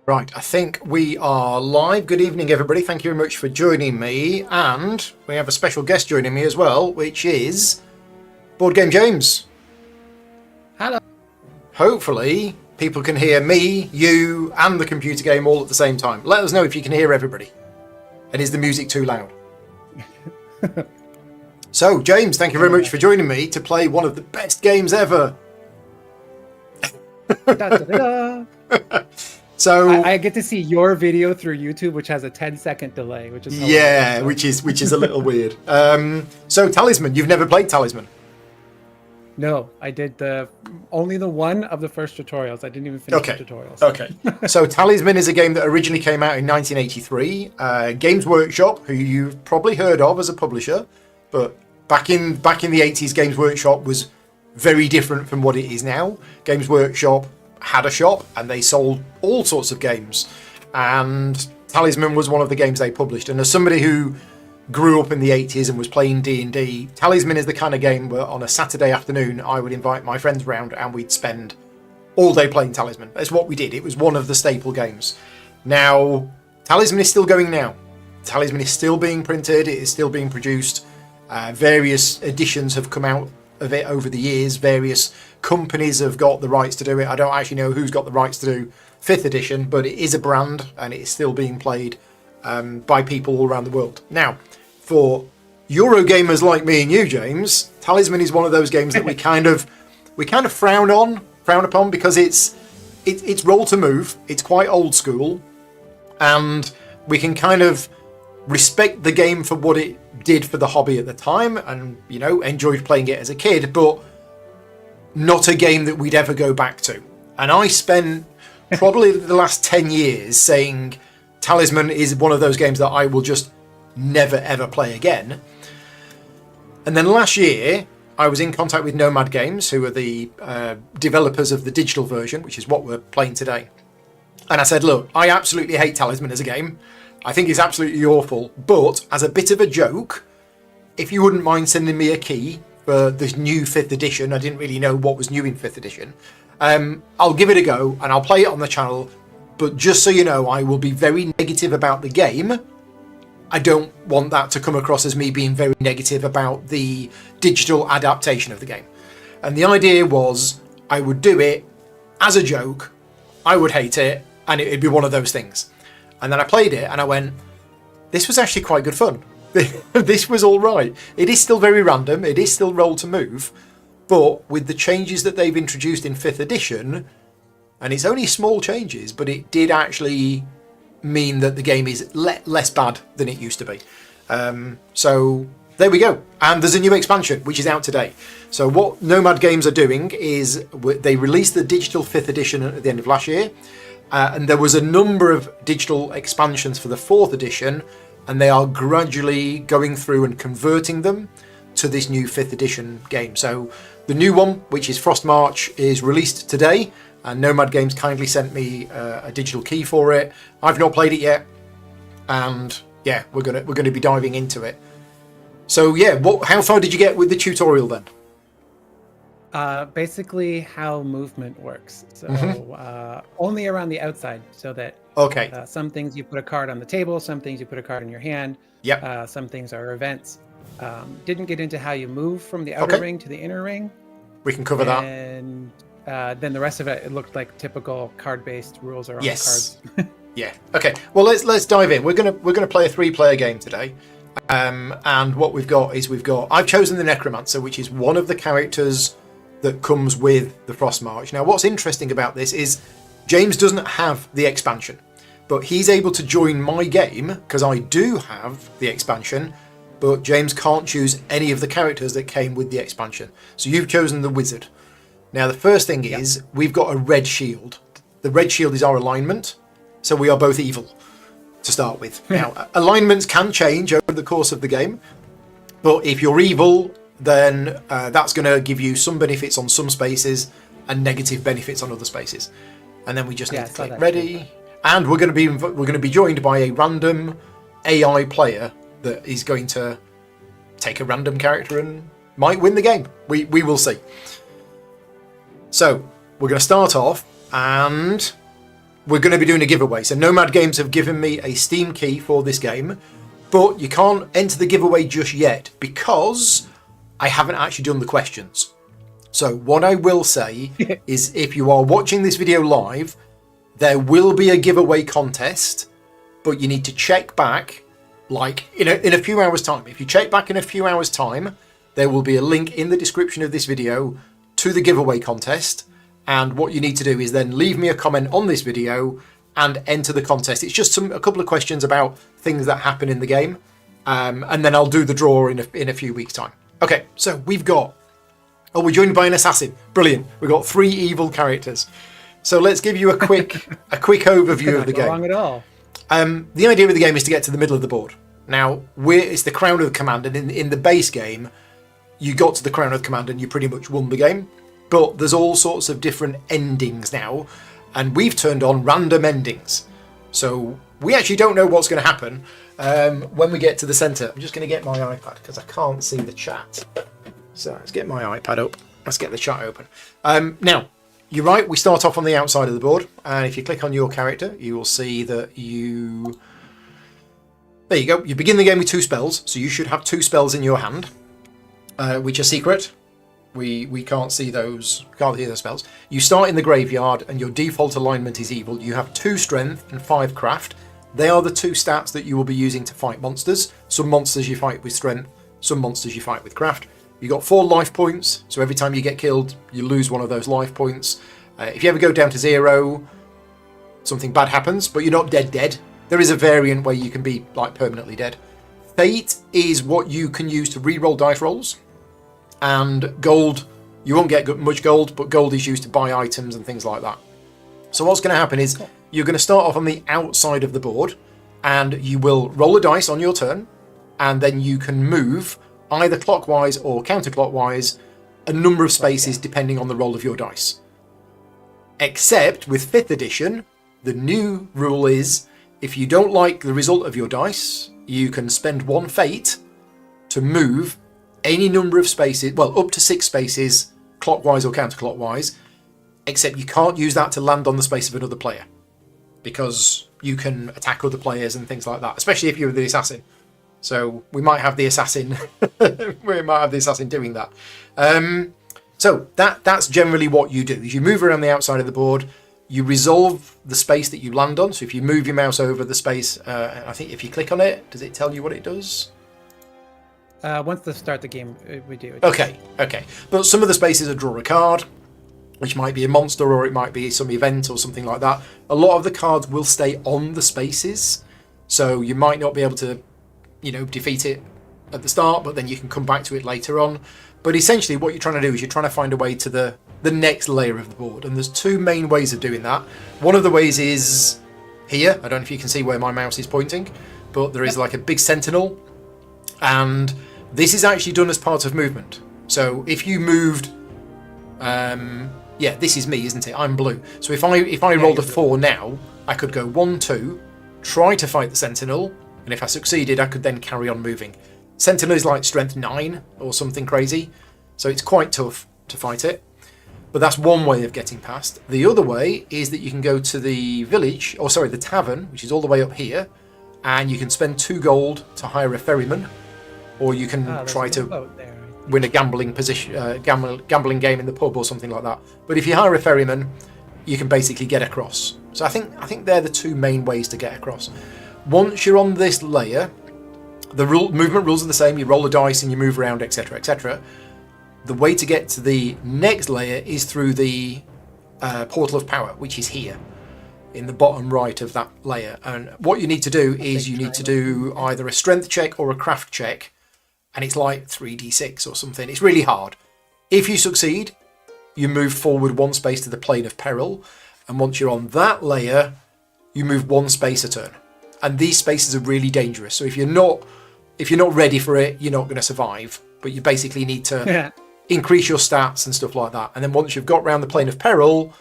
Right, I think we are live. Good evening, everybody. Thank you very much for joining me. And we have a special guest joining me as well, which is Board Game James. Hello. Hopefully, people can hear me, you, and the computer game all at the same time. Let us know if you can hear everybody. And is the music too loud? So, James, thank you very much for joining me to play one of the best games ever. Da, da, da, da. So I get to see your video through YouTube, which has a 10-second delay, which is hilarious. which is a little weird. So Talisman, you've never played Talisman? No, I did only the one of the first tutorials. I didn't even finish the tutorials. Okay. So Talisman is a game that originally came out in 1983. Games Workshop, who you've probably heard of as a publisher, but back in the 80s, Games Workshop was very different from what it is now. Games Workshop had a shop and they sold all sorts of games, and Talisman was one of the games they published. And as somebody who grew up in the 80s and was playing D&D, Talisman is the kind of game where on a Saturday afternoon I would invite my friends round and we'd spend all day playing Talisman. That's what we did. It was one of the staple games. Now, Talisman is still going now. Talisman is still being printed, it is still being produced. Various editions have come out of it over the years. Various companies have got the rights to do it. I don't actually know who's got the rights to do 5th edition, but it is a brand and it is still being played by people all around the world. Now, for Eurogamers like me and you, James, Talisman is one of those games that we kind of frown upon because it's roll to move. It's quite old school, and we can kind of respect the game for what it did for the hobby at the time, and enjoyed playing it as a kid, but not a game that we'd ever go back to. And I spent probably the last 10 years saying Talisman is one of those games that I will just never ever play again. And then last year I was in contact with Nomad Games, who are the developers of the digital version, which is what we're playing today. And I said, look, I absolutely hate Talisman as a game. I think it's absolutely awful, but as a bit of a joke, if you wouldn't mind sending me a key for the new 5th edition, I didn't really know what was new in 5th edition, I'll give it a go and I'll play it on the channel, but just so you know, I will be very negative about the game. I don't want that to come across as me being very negative about the digital adaptation of the game. And the idea was I would do it as a joke, I would hate it, and it'd be one of those things. And then I played it and I went, this was actually quite good fun. This was all right. It is still very random. It is still roll to move. But with the changes that they've introduced in 5th edition, and it's only small changes, but it did actually mean that the game is less bad than it used to be. So there we go. And there's a new expansion, which is out today. So what Nomad Games are doing is they released the digital 5th edition at the end of last year. And there was a number of digital expansions for the 4th edition, and they are gradually going through and converting them to this new 5th edition game. So the new one, which is Frost March, is released today, and Nomad Games kindly sent me a digital key for it. I've not played it yet, and yeah, we're gonna be diving into it. So yeah, how far did you get with the tutorial then? Basically how movement works. So only around the outside, so that some things you put a card on the table, some things you put a card in your hand. Yep. Some things are events. Didn't get into how you move from the outer ring to the inner ring. We can cover that. And then the rest of it looked like typical card-based rules around cards. Yeah. Okay. Well, let's dive in. We're gonna play a 3-player game today. And what we've got is I've chosen the Necromancer, which is one of the characters that comes with the Frost March. Now, what's interesting about this is James doesn't have the expansion, but he's able to join my game because I do have the expansion, but James can't choose any of the characters that came with the expansion. So you've chosen the Wizard. Now, the first thing is we've got a red shield. The red shield is our alignment, so we are both evil to start with. Now, alignments can change over the course of the game, but if you're evil, then that's going to give you some benefits on some spaces and negative benefits on other spaces. And then we just need to click ready, and we're going to be joined by a random AI player that is going to take a random character and might win the game. We will see. So we're going to start off, and we're going to be doing a giveaway. So Nomad Games have given me a Steam key for this game, but you can't enter the giveaway just yet because I haven't actually done the questions. So what I will say is if you are watching this video live, there will be a giveaway contest, but you need to check back like in a few hours time. If you check back in a few hours time, there will be a link in the description of this video to the giveaway contest. And what you need to do is then leave me a comment on this video and enter the contest. It's just a couple of questions about things that happen in the game. And then I'll do the draw in a few weeks time. Okay, so we've got, we're joined by an assassin. Brilliant. We've got 3 evil characters. So let's give you a quick overview of the game. Not wrong at all. The idea of the game is to get to the middle of the board. Now, it's the Crown of the Command, and in the base game, you got to the Crown of the Command and you pretty much won the game. But there's all sorts of different endings now, and we've turned on random endings. So we actually don't know what's going to happen when we get to the centre. I'm just going to get my iPad because I can't see the chat. So let's get my iPad up. Let's get the chat open. Now, you're right, we start off on the outside of the board, and if you click on your character, you will see that there you go. You begin the game with 2 spells, so you should have 2 spells in your hand, which are secret. We can't see those, can't hear those spells. You start in the graveyard and your default alignment is evil. You have 2 strength and 5 craft. They are the 2 stats that you will be using to fight monsters. Some monsters you fight with strength, some monsters you fight with craft. You got 4 life points, so every time you get killed, you lose one of those life points. If you ever go down to 0, something bad happens, but you're not dead. There is a variant where you can be like permanently dead. Fate is what you can use to re-roll dice rolls. And gold, you won't get much gold, but gold is used to buy items and things like that. So what's going to happen is you're going to start off on the outside of the board, and you will roll a dice on your turn, and then you can move either clockwise or counterclockwise a number of spaces depending on the roll of your dice. Except with 5th edition, the new rule is if you don't like the result of your dice, you can spend 1 fate to move any number of spaces, well, up to 6 spaces, clockwise or counterclockwise, except you can't use that to land on the space of another player, because you can attack other players and things like that, especially if you're the assassin. So we might have the assassin, doing that. So that's generally what you do. Is you move around the outside of the board, you resolve the space that you land on. So if you move your mouse over the space, I think if you click on it, does it tell you what it does? Once they start the game, we do it. Okay. But some of the spaces are draw a card, which might be a monster or it might be some event or something like that. A lot of the cards will stay on the spaces, so you might not be able to, defeat it at the start, but then you can come back to it later on. But essentially what you're trying to do is you're trying to find a way to the next layer of the board, and there's 2 main ways of doing that. One of the ways is here. I don't know if you can see where my mouse is pointing, but there is like a big sentinel, and this is actually done as part of movement. So if you moved, this is me, isn't it? I'm blue. So if I rolled a 4 now, I could go 1, 2, try to fight the sentinel, and if I succeeded, I could then carry on moving. Sentinel is like strength 9 or something crazy, so it's quite tough to fight it. But that's one way of getting past. The other way is that you can go to the the tavern, which is all the way up here, and you can spend 2 gold to hire a ferryman, or you can try to win a gambling game in the pub or something like that. But if you hire a ferryman, you can basically get across. So I think they're the 2 main ways to get across. Once you're on this layer, the movement rules are the same. You roll a dice and you move around, etc., etc. The way to get to the next layer is through the Portal of Power, which is here in the bottom right of that layer. And what you need to do is you need to do either a strength check or a craft check, and it's like 3d6 or something. It's really hard. If you succeed, you move forward 1 space to the plane of peril, and once you're on that layer, you move 1 space a turn. And these spaces are really dangerous. So if you're not ready for it, you're not going to survive. But you basically need to increase your stats and stuff like that. And then once you've got round the plane of peril,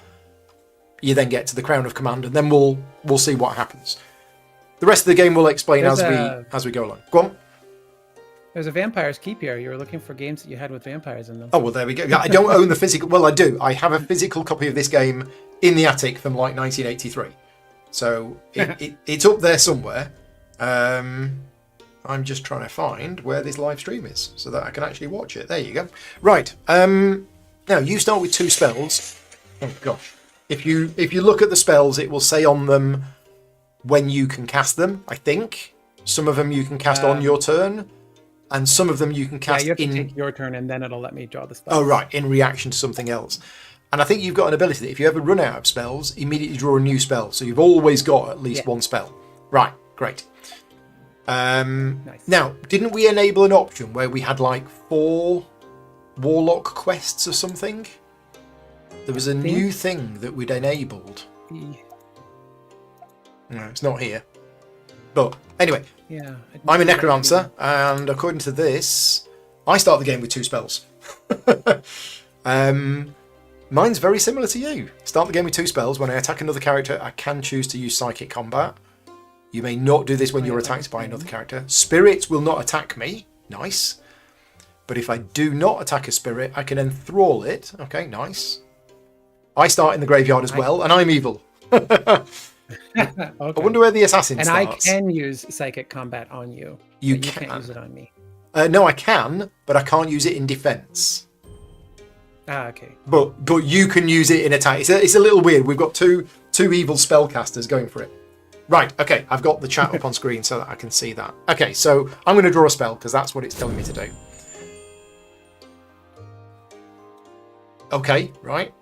you then get to the Crown of Command, and then we'll see what happens. The rest of the game we'll explain as we go along. Go on. There's a Vampire's Keep here. You were looking for games that you had with vampires in them. Oh, well, there we go. I don't own the physical... Well, I do. I have a physical copy of this game in the attic from like 1983. So it's up there somewhere. I'm just trying to find where this live stream is so that I can actually watch it. There you go. Right. Now you start with 2 spells. Oh gosh. If you look at the spells, it will say on them when you can cast them. I think some of them you can cast on your turn, and some of them you can cast you have to take your turn, and then it'll let me draw the spell. Oh right, in reaction to something else. And I think you've got an ability that if you ever run out of spells, immediately draw a new spell. So you've always got at least one spell. Right. Great. Nice. Now, didn't we enable an option where we had like 4 warlock quests or something? There was a new thing that we'd enabled. No, it's not here. But anyway, I'm a necromancer, and according to this, I start the game with 2 spells. Mine's very similar to you. Start the game with 2 spells. When I attack another character, I can choose to use psychic combat. You may not do this when you're attacked by another character. Spirits will not attack me. Nice. But if I do not attack a spirit, I can enthrall it. Okay, nice. I start in the graveyard as well, and I'm evil. Okay. I wonder where the assassin starts. And I can use psychic combat on you. You can't use it on me. No, I can, but I can't use it in defense. Okay. But you can use it in attack. It's a little weird. We've got two evil spellcasters going for it. Right, okay, I've got the chat up on screen so that I can see that. Okay, so I'm going to draw a spell because that's what it's telling me to do. Okay, right.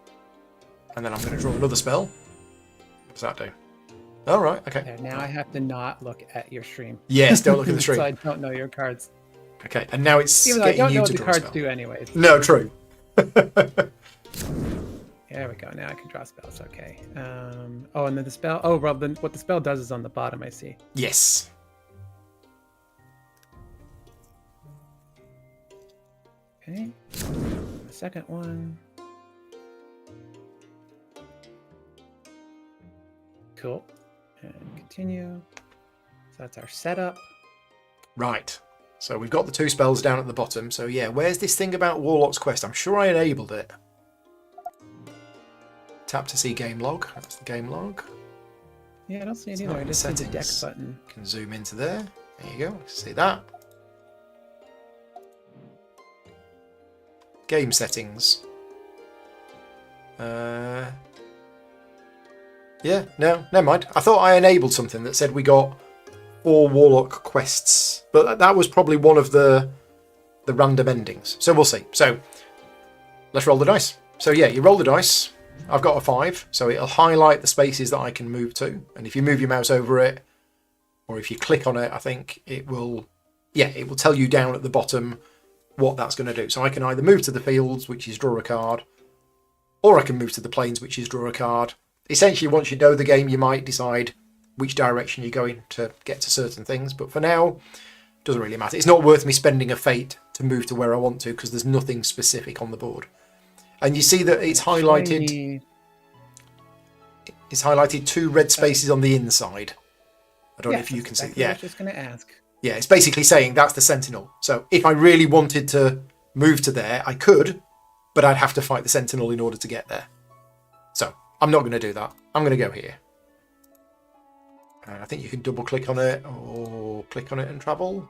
And then I'm going to draw another spell. What does that do? All right, okay. Yeah, now I have to not look at your stream. Yes, don't look at the stream. So I don't know your cards. Okay, and now it's even getting though I don't you know to what the draw cards a spell. do anyways. No, true. There we go. Now I can draw spells. Okay. And then the spell. Oh, well, then what the spell does is on the bottom. I see. Yes. Okay. The second one. Cool. And continue. So that's our setup. Right. So we've got the 2 spells down at the bottom. So yeah, where's this thing about Warlock's Quest? I'm sure I enabled it. Tap to see game log. That's the game log. Yeah, I don't see it either. I just see the deck button. Can zoom into there. There you go. See that? Game settings. Yeah, no, never mind. I thought I enabled something that said we got 4 Warlock quests, but that was probably one of the random endings. So we'll see. So let's roll the dice. So yeah, you roll the dice. I've got a 5, so it'll highlight the spaces that I can move to. And if you move your mouse over it, or if you click on it, I think it will tell you down at the bottom what that's going to do. So I can either move to the fields, which is draw a card, or I can move to the plains, which is draw a card. Essentially, once you know the game, you might decide which direction you're going to get to certain things. But for now, it doesn't really matter. It's not worth me spending a fate to move to where I want to because there's nothing specific on the board. And you see that it's highlighted. It's highlighted 2 red spaces on the inside. I don't know if you can see. Yeah, I was just going to ask. Yeah, it's basically saying that's the Sentinel. So if I really wanted to move to there, I could, but I'd have to fight the Sentinel in order to get there. So I'm not going to do that. I'm going to go here. And I think you can double click on it or click on it and travel.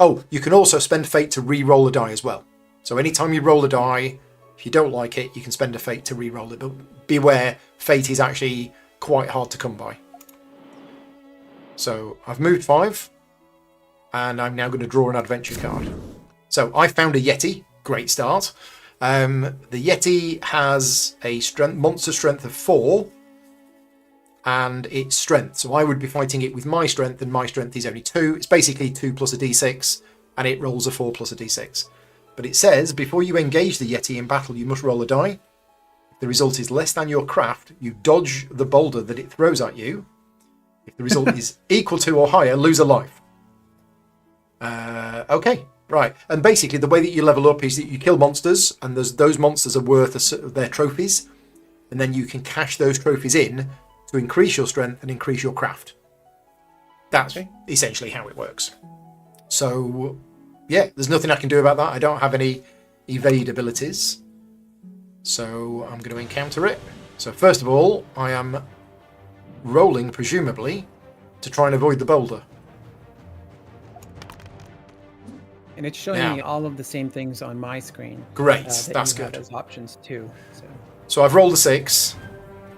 Oh, you can also spend fate to re-roll a die as well. So anytime you roll a die, if you don't like it, you can spend a fate to re-roll it. But beware, fate is actually quite hard to come by. So I've moved 5, and I'm now going to draw an adventure card. So I found a Yeti. Great start. The Yeti has a monster strength of 4, and its strength. So I would be fighting it with my strength, and my strength is only 2. It's basically 2 plus a d6, and it rolls a 4 plus a d6. But it says, before you engage the Yeti in battle, you must roll a die. If the result is less than your craft, you dodge the boulder that it throws at you. If the result is equal to or higher, lose a life. Okay, right. And basically, the way that you level up is that you kill monsters, and those monsters are worth their trophies. And then you can cash those trophies in to increase your strength and increase your craft. That's essentially how it works. So, yeah, there's nothing I can do about that. I don't have any evade abilities. So I'm going to encounter it. So first of all, I am rolling, presumably, to try and avoid the boulder. And it's showing me all of the same things on my screen. Great, that's good. As options too. So I've rolled a 6,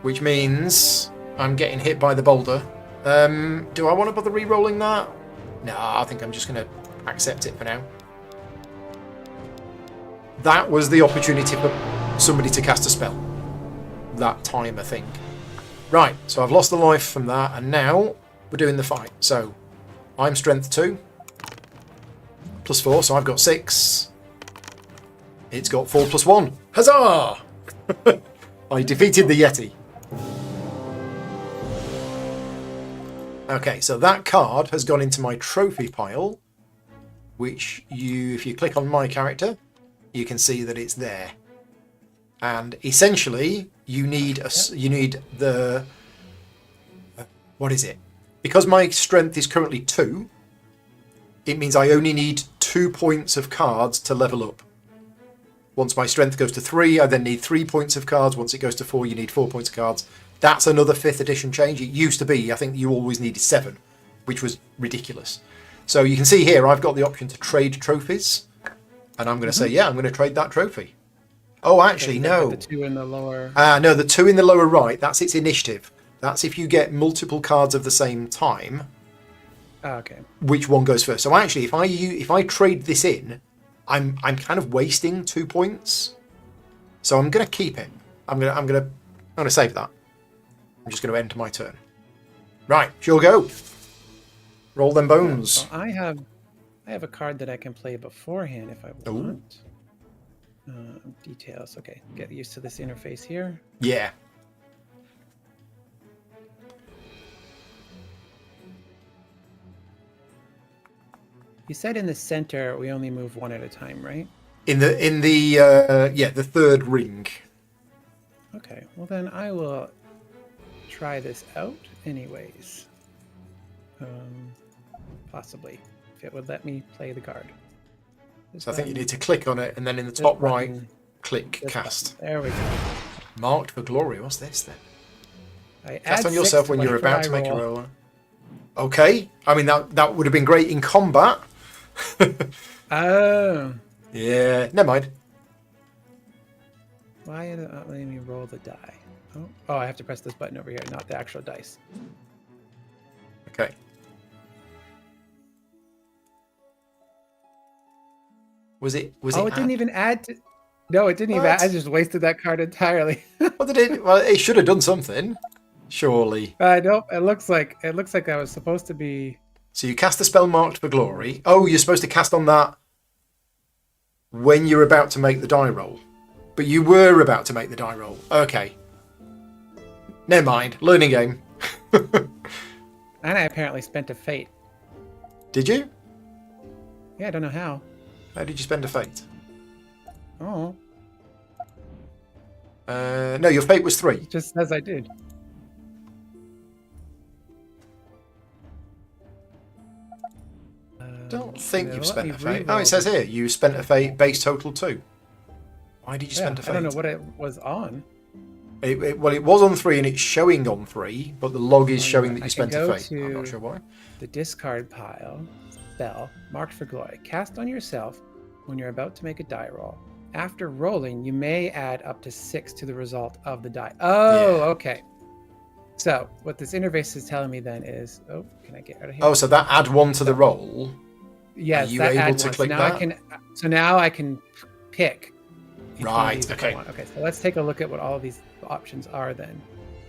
which means I'm getting hit by the boulder. Do I want to bother re-rolling that? No, I think I'm just going to accept it for now. That was the opportunity for somebody to cast a spell. That timer thing. Right, so I've lost the life from that, and now we're doing the fight. So I'm strength 2. +4, so I've got 6. It's got 4 + 1. Huzzah! I defeated the Yeti. Okay, so that card has gone into my trophy pile, which if you click on my character, you can see that it's there. And essentially, you need the what is it? Because my strength is currently 2, it means I only need 2 points of cards to level up. Once my strength goes to 3, I then need 3 points of cards. Once it goes to 4, you need 4 points of cards. That's another 5th edition change. It used to be, I think you always needed 7, which was ridiculous. So you can see here, I've got the option to trade trophies. And I'm going to say, yeah, I'm going to trade that trophy. Oh, actually, no. The 2 in the lower... No, the 2 in the lower right, that's its initiative. That's if you get multiple cards of the same time. Okay. Which one goes first? So actually, if I trade this in, I'm kind of wasting 2 points. So I'm going to keep it. I'm going to save that. I'm just going to end my turn. Right, sure go. Roll them bones. Well, I have a card that I can play beforehand if I want. Details. Okay, get used to this interface here. Yeah. You said in the center we only move one at a time, right? In the third ring. Okay, well then I will try this out anyways. Possibly, if it would let me play the card. So I think you need to click on it, and then in the top right, click cast. There we go. Marked for glory. What's this then? Cast on yourself when you're about to make a roll. Okay. I mean, that would have been great in combat. Oh. Yeah. Never mind. Why is it not letting me roll the die? Oh, I have to press this button over here, not the actual dice. Okay. Was it? Oh, it didn't even add to... No, it didn't even add. I just wasted that card entirely. Well, it should have done something. Surely. Nope. It looks like I was supposed to be... So you cast the spell marked for glory. Oh, you're supposed to cast on that when you're about to make the die roll. But you were about to make the die roll. Okay. Never mind. Learning game. And I apparently spent a fate. Did you? Yeah, I don't know how. How did you spend a fate? Oh. No, your fate was 3. It just says I did. Don't think you've spent a fate. Oh, it says here, you spent a fate, base total 2. Why did you spend a fate? I don't know what it was on. Well, it was on 3 and it's showing on 3, but the log is showing that you spent a fate. I'm not sure why. The discard pile, spell, marked for glory. Cast on yourself when you're about to make a die roll. After rolling, you may add up to 6 to the result of the die. Oh, yeah. Okay. So what this interface is telling me then is, oh, can I get out of here? Oh, so that add 1 to the roll. Yes, are you able to click that? So now I can pick. Right. Okay. Okay. So let's take a look at what all of these options are then.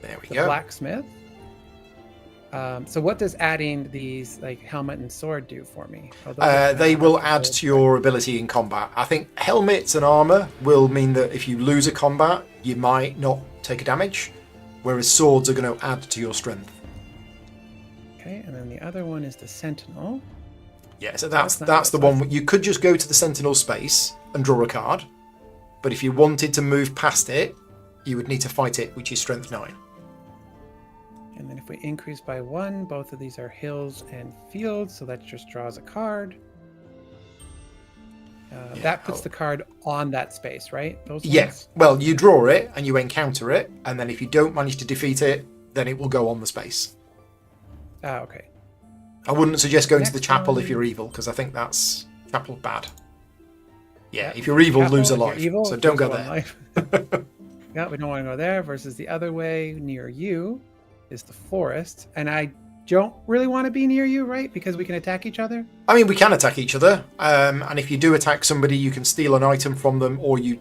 There we go. Blacksmith. So what does adding these like helmet and sword do for me? They will add to your ability in combat. I think helmets and armor will mean that if you lose a combat, you might not take a damage, whereas swords are going to add to your strength. Okay, and then the other one is the sentinel. Yeah, so that's the one. You could just go to the sentinel space and draw a card, but if you wanted to move past it, you would need to fight it, which is strength 9. And then if we increase by 1, both of these are hills and fields, so that just draws a card. That puts the card on that space, right? Those ones? Yeah. Well, you draw it and you encounter it, and then if you don't manage to defeat it, then it will go on the space. Ah, okay. I wouldn't suggest going to the Next chapel one. if you're evil, because I think that's chapel bad. Yeah, Yeah, if you're evil, Chapel, lose a if you're life. evil, So don't lose go one there. life. Yeah, we don't want to go there. Versus the other way near you is the forest, and I don't really want to be near you, right? Because we can attack each other. I mean, we can attack each other, and if you do attack somebody, you can steal an item from them, or you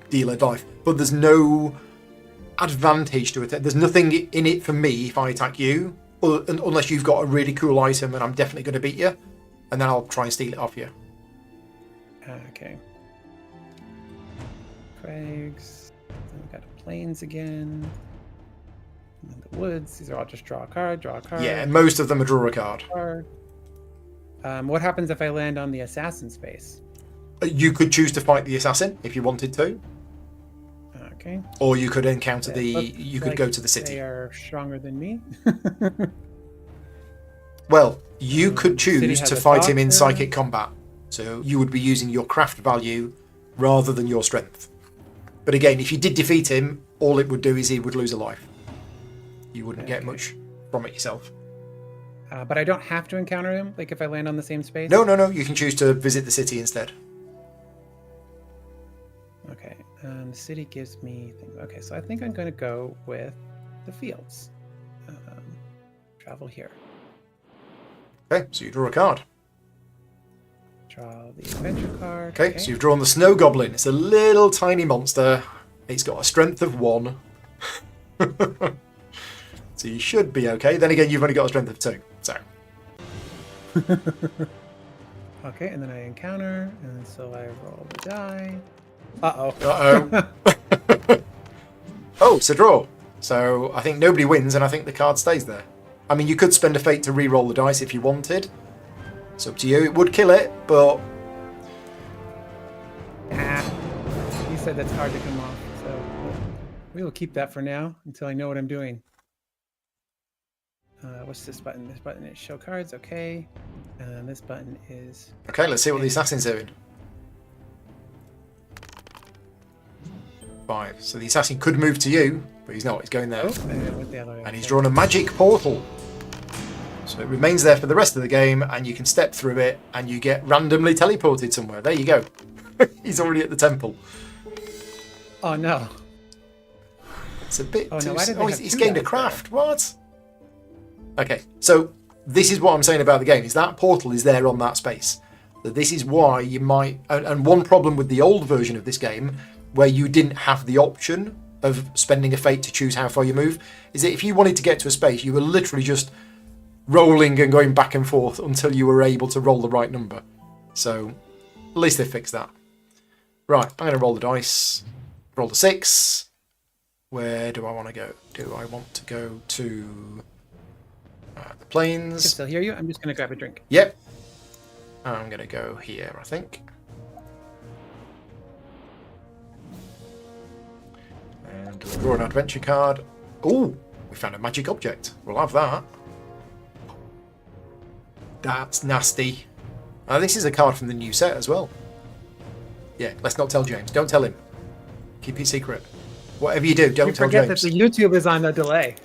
deal a life. But there's no advantage to it. There's nothing in it for me if I attack you, unless you've got a really cool item, and I'm definitely going to beat you, and then I'll try and steal it off you. Okay. Craig's. Then we got the plains again. And then the woods. These are all just draw a card, draw a card. Yeah, most of them are draw a card. What happens if I land on the assassin space? You could choose to fight the assassin if you wanted to, Okay. or you could encounter It looks you could like go to the city. They are stronger than me. Well, you could City choose has to a fight him in doctor. psychic combat. So you would be using your craft value rather than your strength. But again, if you did defeat him, all it would do is he would lose a life. You wouldn't get much from it yourself. But I don't have to encounter him, like if I land on the same space? No. You can choose to visit the city instead. Okay. The city gives me things. Okay, so I think I'm going to go with the fields. Travel here. Okay, so you draw a card. Draw the adventure card. Okay, so you've drawn the Snow Goblin. It's a little tiny monster. It's got a strength of 1. So you should be okay. Then again, you've only got a strength of 2. So. Okay, and then I encounter, and so I roll the die. Uh-oh. Uh-oh. Oh, it's a draw. So I think nobody wins, and I think the card stays there. I mean, you could spend a fate to re-roll the dice if you wanted. It's up to you. It would kill it, but... You said that's hard to come off, so we will keep that for now until I know what I'm doing. What's this button? This button is show cards, okay. And this button is... Okay, let's see what the assassin's doing. 5. So the assassin could move to you, but he's not. He's going there. Oh, and it went the other way. And he's drawn a magic portal. So it remains there for the rest of the game, and you can step through it, and you get randomly teleported somewhere. There you go. He's already at the temple. Oh, no. It's a bit Oh, too... no, why did they have he's two gained a dice craft. What? Okay, so this is what I'm saying about the game, is that portal is there on that space. So this is why you might... And one problem with the old version of this game, where you didn't have the option of spending a fate to choose how far you move, is that if you wanted to get to a space, you were literally just rolling and going back and forth until you were able to roll the right number. So at least they fixed that. Right, I'm going to roll the dice. Roll the 6. Where do I want to go? Do I want to go to the I can plains? still hear you. I'm just going to grab a drink. Yep. I'm going to go here, I think. And we'll draw an adventure card. Oh, we found a magic object. We'll have that. That's nasty. This is a card from the new set as well. Yeah, let's not tell James. Don't tell him. Keep it secret. Whatever you do, don't You tell forget James. that the YouTube is on a delay.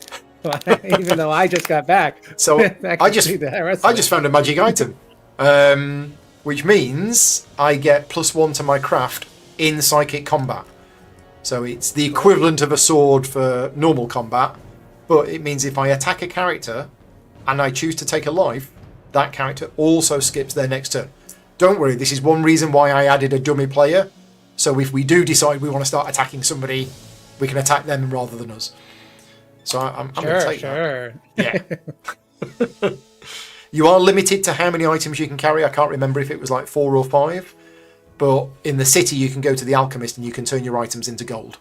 Even though I just got back. So That I could just be the rest of it. found a magic item, which means I get +1 to my craft in psychic combat. So it's the equivalent of a sword for normal combat, but it means if I attack a character and I choose to take a life, that character also skips their next turn. Don't worry, this is one reason why I added a dummy player. So if we do decide we want to start attacking somebody, we can attack them rather than us. So I'm going to take that. Yeah. You are limited to how many items you can carry. I can't remember if it was like 4 or 5. But in the city, you can go to the alchemist and you can turn your items into gold,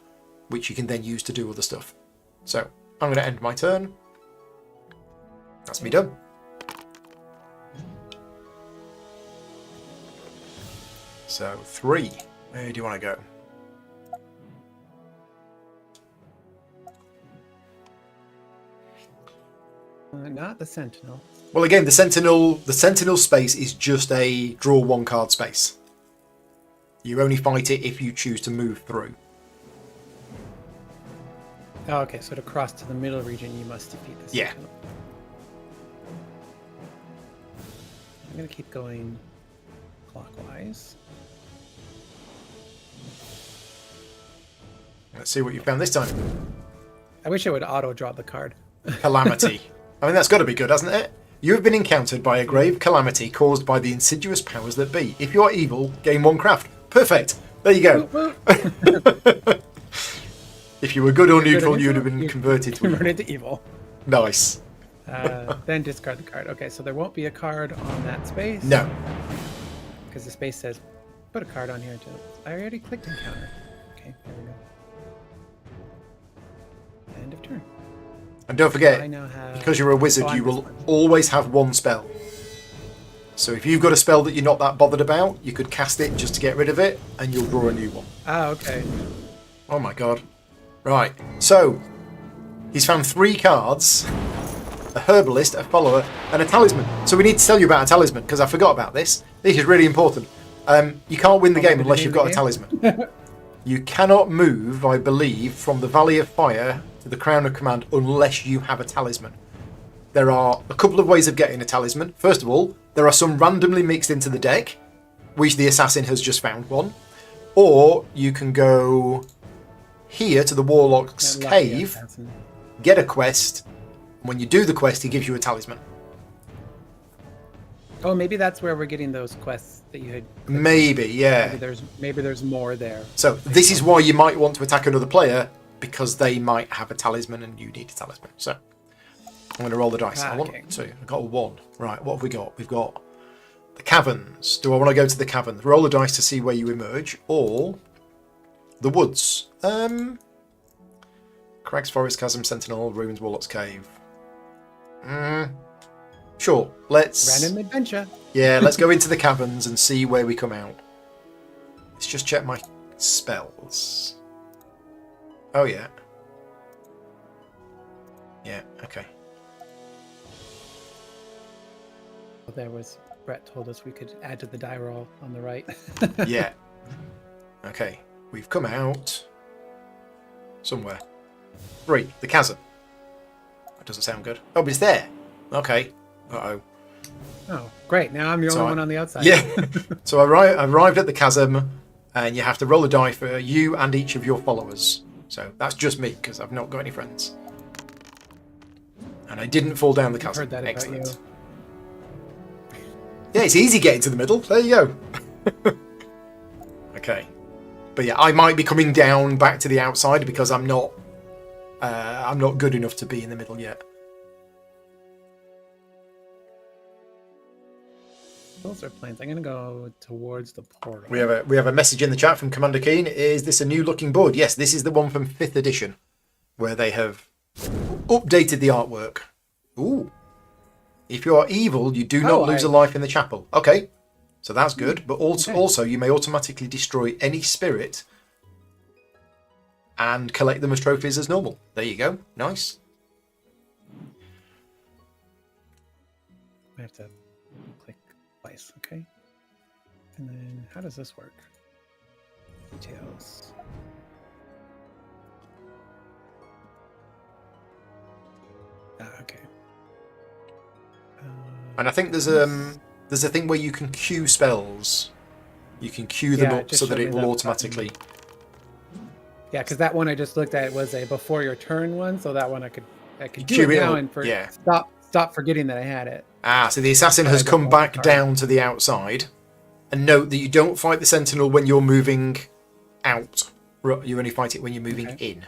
which you can then use to do other stuff. So I'm going to end my turn. That's me done. So 3. Where do you want to go? Not the Sentinel. Well, again, the Sentinel space is just a draw 1 card space. You only fight it if you choose to move through. Oh, okay, so to cross to the middle region, you must defeat the Yeah. Sentinel. I'm going to keep going clockwise. Let's see what you found this time. I wish it would auto-draw the card. Calamity. I mean, that's got to be good, hasn't it? You have been encountered by a grave calamity caused by the insidious powers that be. If you are evil, gain 1 craft. Perfect. There you go. If you were good or neutral, you'd have been converted to Converted evil. to evil. Nice. Then discard the card. Okay, so there won't be a card on that space. No. Because the space says, put a card on here. I already clicked encounter. Okay, there we go. End of turn. And don't forget, I now have... because you're a wizard, you will always have 1 spell. So if you've got a spell that you're not that bothered about, you could cast it just to get rid of it, and you'll draw a new one. Ah, okay. Oh my god. Right, so he's found 3 cards, a herbalist, a follower, and a talisman. So we need to tell you about a talisman, because I forgot about this. This is really important. You can't win the game unless you've got a talisman. You cannot move, I believe, from the Valley of Fire to the Crown of Command unless you have a talisman. There are a couple of ways of getting a talisman. First of all, there are some randomly mixed into the deck, which the assassin has just found one. Or you can go here to the Warlock's Cave, get a quest, and when you do the quest, he gives you a talisman. Oh, maybe that's where we're getting those quests that you had. Maybe, yeah. Maybe there's more there. So this is why you might want to attack another player, because they might have a talisman and you need a talisman. So I'm going to roll the dice. Okay. So I've got a 1. Right, what have we got? We've got the caverns. Do I want to go to the caverns? Roll the dice to see where you emerge, or the woods. Crags, Forest, Chasm, Sentinel, Ruins, Warlock's Cave. Sure, let's... Random adventure. Yeah, let's go into the caverns and see where we come out. Let's just check my spells. Oh, yeah. Yeah, okay. There was... Brett told us we could add to the die roll on the right. Yeah. Okay, we've come out... somewhere. 3, the chasm. That doesn't sound good. Oh, but it's there. Okay. Uh-oh. Oh, great. Now I'm the only one on the outside. Yeah. So I arrived at the chasm, and you have to roll a die for you and each of your followers. So that's just me, because I've not got any friends. And I didn't fall down the I've chasm. heard that Excellent. about you. Yeah, it's easy getting to the middle. There you go. Okay. But yeah, I might be coming down back to the outside because I'm not good enough to be in the middle yet. Those are plans. I'm gonna go towards the portal. We have a message in the chat from Commander Keen. Is this a new looking board? Yes, this is the one from 5th edition, where they have updated the artwork. Ooh. If you are evil, you do not lose a life in the chapel. Okay, so that's good. But also you may automatically destroy any spirit and collect them as trophies as normal. There you go. Nice. I have to click twice, okay? And then how does this work? Details. Okay. And I think there's a thing where you can queue spells. You can queue them up so that it will automatically. Yeah, because that one I just looked at was a before your turn one, so that one I could do queue it it now up, and yeah. stop forgetting that I had it. Ah, so the assassin has come back down to the outside. And note that you don't fight the sentinel when you're moving out. You only fight it when you're moving in.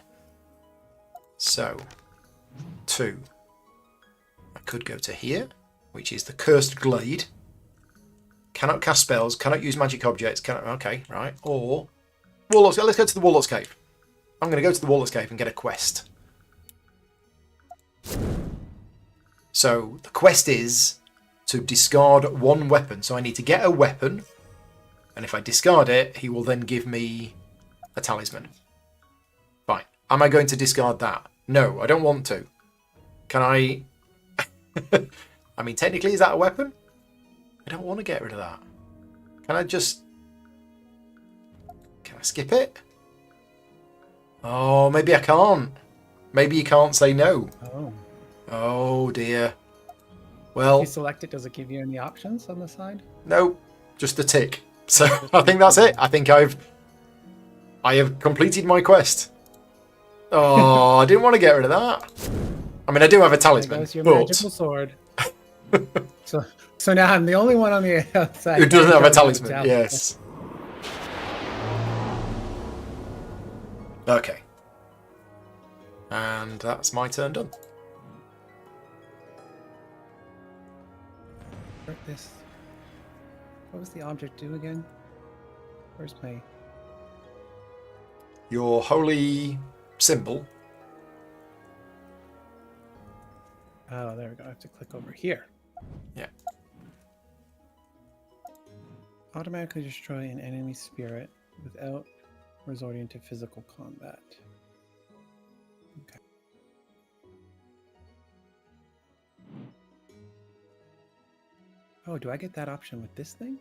So, 2. I could go to here, which is the Cursed Glade. Cannot cast spells, cannot use magic objects. Okay, right. Or, Warlock's. Let's go to the Warlock's Cave. I'm going to go to the Warlock's Cave and get a quest. So, the quest is to discard 1 weapon. So I need to get a weapon, and if I discard it, he will then give me a talisman. Fine. Am I going to discard that? No, I don't want to. Can I... I mean, technically, is that a weapon? I don't want to get rid of that. Can I just... Can I skip it? Oh, maybe I can't. Maybe you can't say no. Oh. Oh dear. If Well, you select it, does it give you any options on the side? no, just a tick. So I think that's it. I think I have completed my quest. Oh, I didn't want to get rid of that. I mean, I do have a There talisman, goes your but magical sword. So now I'm the only one on the outside who doesn't have a who talisman? Yes. Okay. And that's my turn done. This. What was the object do again? Where's my? Your holy symbol. Oh, there we go. I have to click over here. Yeah. Automatically destroy an enemy spirit without resorting to physical combat. Okay. Oh, do I get that option with this thing?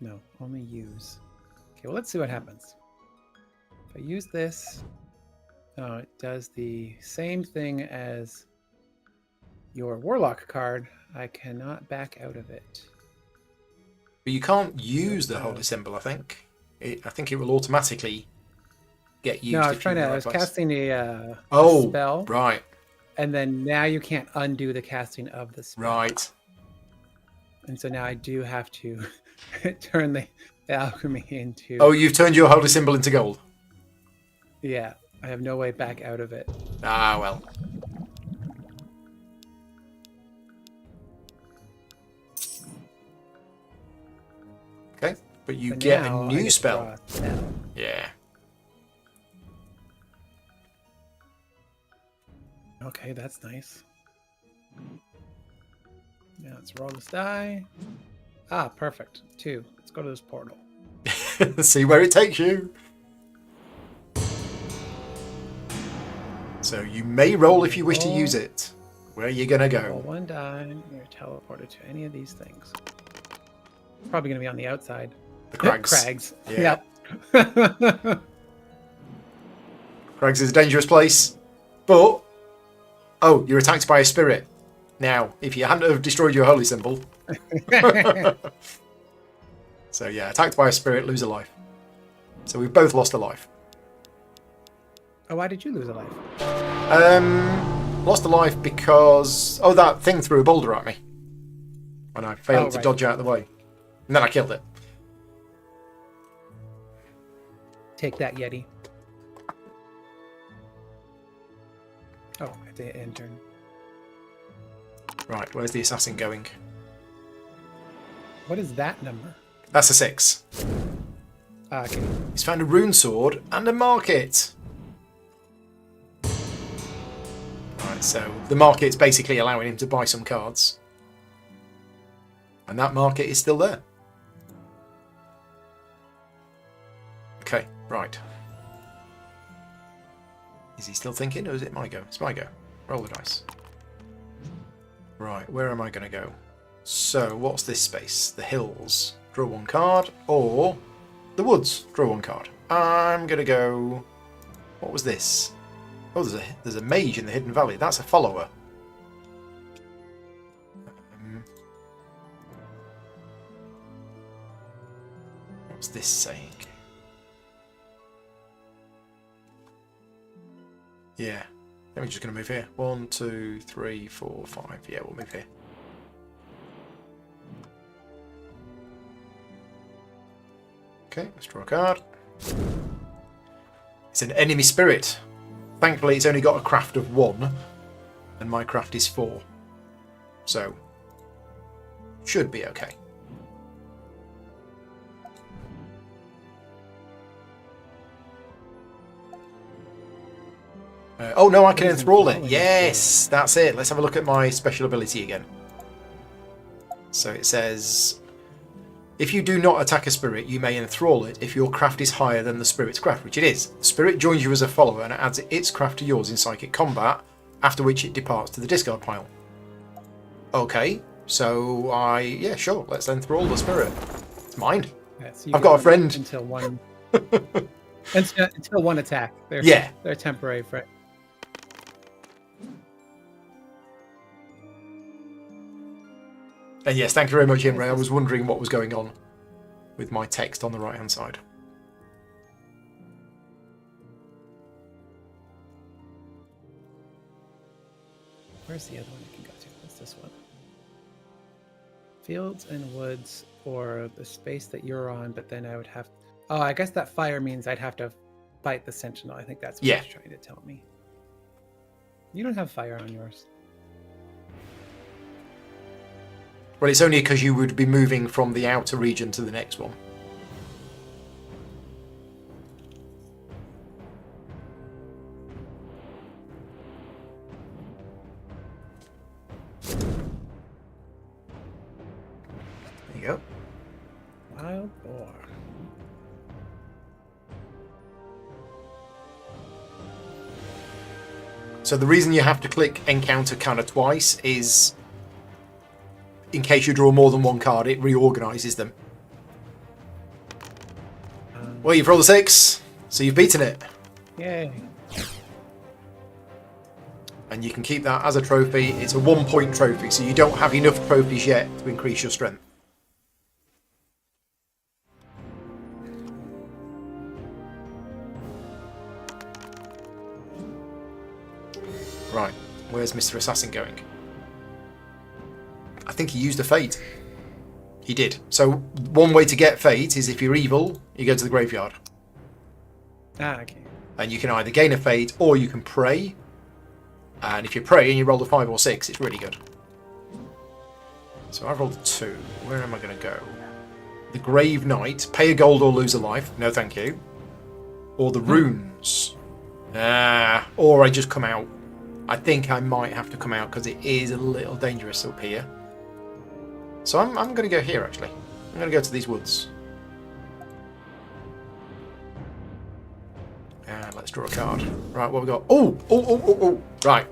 No, only use. Okay, well, let's see what happens. If I use this, oh, it does the same thing as your Warlock card. I cannot back out of it. But you can't use the holy symbol, I think. I think it will automatically get used. No, I was if trying you're to. in I the was right place. casting a Oh, spell, right, and then now you can't undo the casting of the spell. right. And so now I do have to turn the alchemy into. Oh, you've turned your holy symbol into gold. Yeah, I have no way back out of it. Ah, well. Okay, but you But get now a I new get to spell. draw a spell. Yeah. Okay, that's nice. Now let's roll this die. Ah, perfect. 2. Let's go to this portal. See where it takes you. So you may roll if you wish to use it. Where are you going to Roll go? 1 die. You're teleported to any of these things. Probably going to be on the outside. The crags. Crags. Yeah. Yep. Crags is a dangerous place. But, oh, you're attacked by a spirit. Now, if you hadn't have destroyed your holy symbol. So yeah, attacked by a spirit, lose a life. So we've both lost a life. Oh, why did you lose a life? Lost a life because that thing threw a boulder at me, and I failed to right. dodge out of the way, and then I killed it. Take that, Yeti. Oh, the intern. Right, where's the assassin going? What is that number? That's a 6. Ah, okay. He's found a rune sword and a market. Right, so the market's basically allowing him to buy some cards, and that market is still there. Okay, right. Is he still thinking, or is it my go? It's my go. Roll the dice. Right, where am I going to go? So, what's this space? The hills. Draw 1 card, or the woods. Draw 1 card. I'm going to go... What was this? Oh, there's a mage in the Hidden Valley. That's a follower. What's this saying? Yeah. Then we're just going to move here. 1, 2, 3, 4, 5. Yeah, we'll move here. Okay, let's draw a card. It's an enemy spirit. Thankfully, it's only got a craft of 1, and my craft is 4. So, should be okay. Oh no, I can enthrall it. Yes, that's it. Let's have a look at my special ability again. So it says, if you do not attack a spirit, you may enthrall it if your craft is higher than the spirit's craft, which it is. The spirit joins you as a follower and it adds its craft to yours in psychic combat, after which it departs to the discard pile. Okay, so yeah, sure, let's enthrall the spirit. It's mine. Yeah, so I've got a friend. Until 1 attack. Yeah. They're temporary friend. And yes, thank you very much, Imre. I was wondering what was going on with my text on the right-hand side. Where's the other one you can go to? What's this one? Fields and woods, or the space that you're on, but then I would have... Oh, I guess that fire means I'd have to fight the sentinel. I think that's what he's trying to tell me. You don't have fire on yours. Well, it's only because you would be moving from the outer region to the next one. There you go. Wild boar. So the reason you have to click encounter kind of twice is in case you draw more than one card, it reorganises them. Well, you've rolled a 6, so you've beaten it. Yay. And you can keep that as a trophy. It's a 1-point trophy, so you don't have enough trophies yet to increase your strength. Right, where's Mr. Assassin going? I think he used a fate. He did. So one way to get fate is if you're evil, you go to the graveyard. Ah, okay. And you can either gain a fate or you can pray. And if you pray and you roll a 5 or 6, it's really good. So I've rolled a 2. Where am I going to go? The Grave Knight. Pay a gold or lose a life. No, thank you. Or the runes. Or I just come out. I think I might have to come out because it is a little dangerous up here. So I'm going to go here, actually. I'm going to go to these woods. And let's draw a card. Right, what we got? Oh! Right.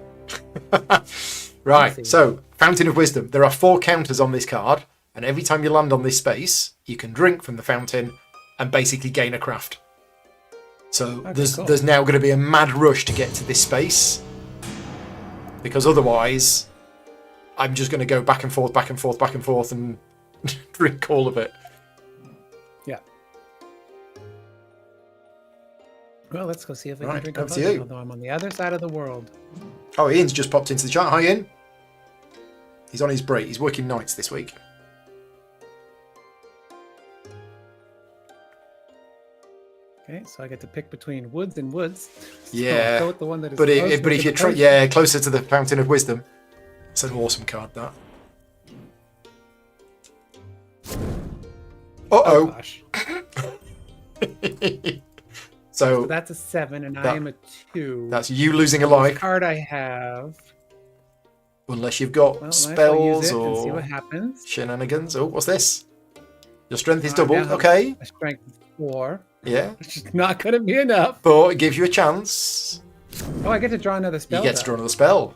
Right, so, Fountain of Wisdom. There are 4 counters on this card, and every time you land on this space, you can drink from the fountain and basically gain a craft. So there's now going to be a mad rush to get to this space, because otherwise I'm just going to go back and forth, back and forth, back and forth, and drink all of it. Yeah. Well, let's go see if we can drink a over to potion, you. although I'm on the other side of the world. Oh, Ian's just popped into the chat. Hi, Ian. He's on his break. He's working nights this week. Okay, so I get to pick between woods and woods. So Yeah, I'll go with the one that is but closer if to you the try, potion. closer to the Fountain of Wisdom. It's an awesome card, that. Oh gosh. So So that's a 7, and I am a 2. that's you losing a The life, card I have. unless you've got Well, I'll use spells it and see or what happens. shenanigans. Oh, what's this? Your strength is I doubled. now have Okay, a strength of 4, yeah, which is not going to be enough. but it gives you a chance. Oh, I get to draw another spell. You get to though. draw another spell.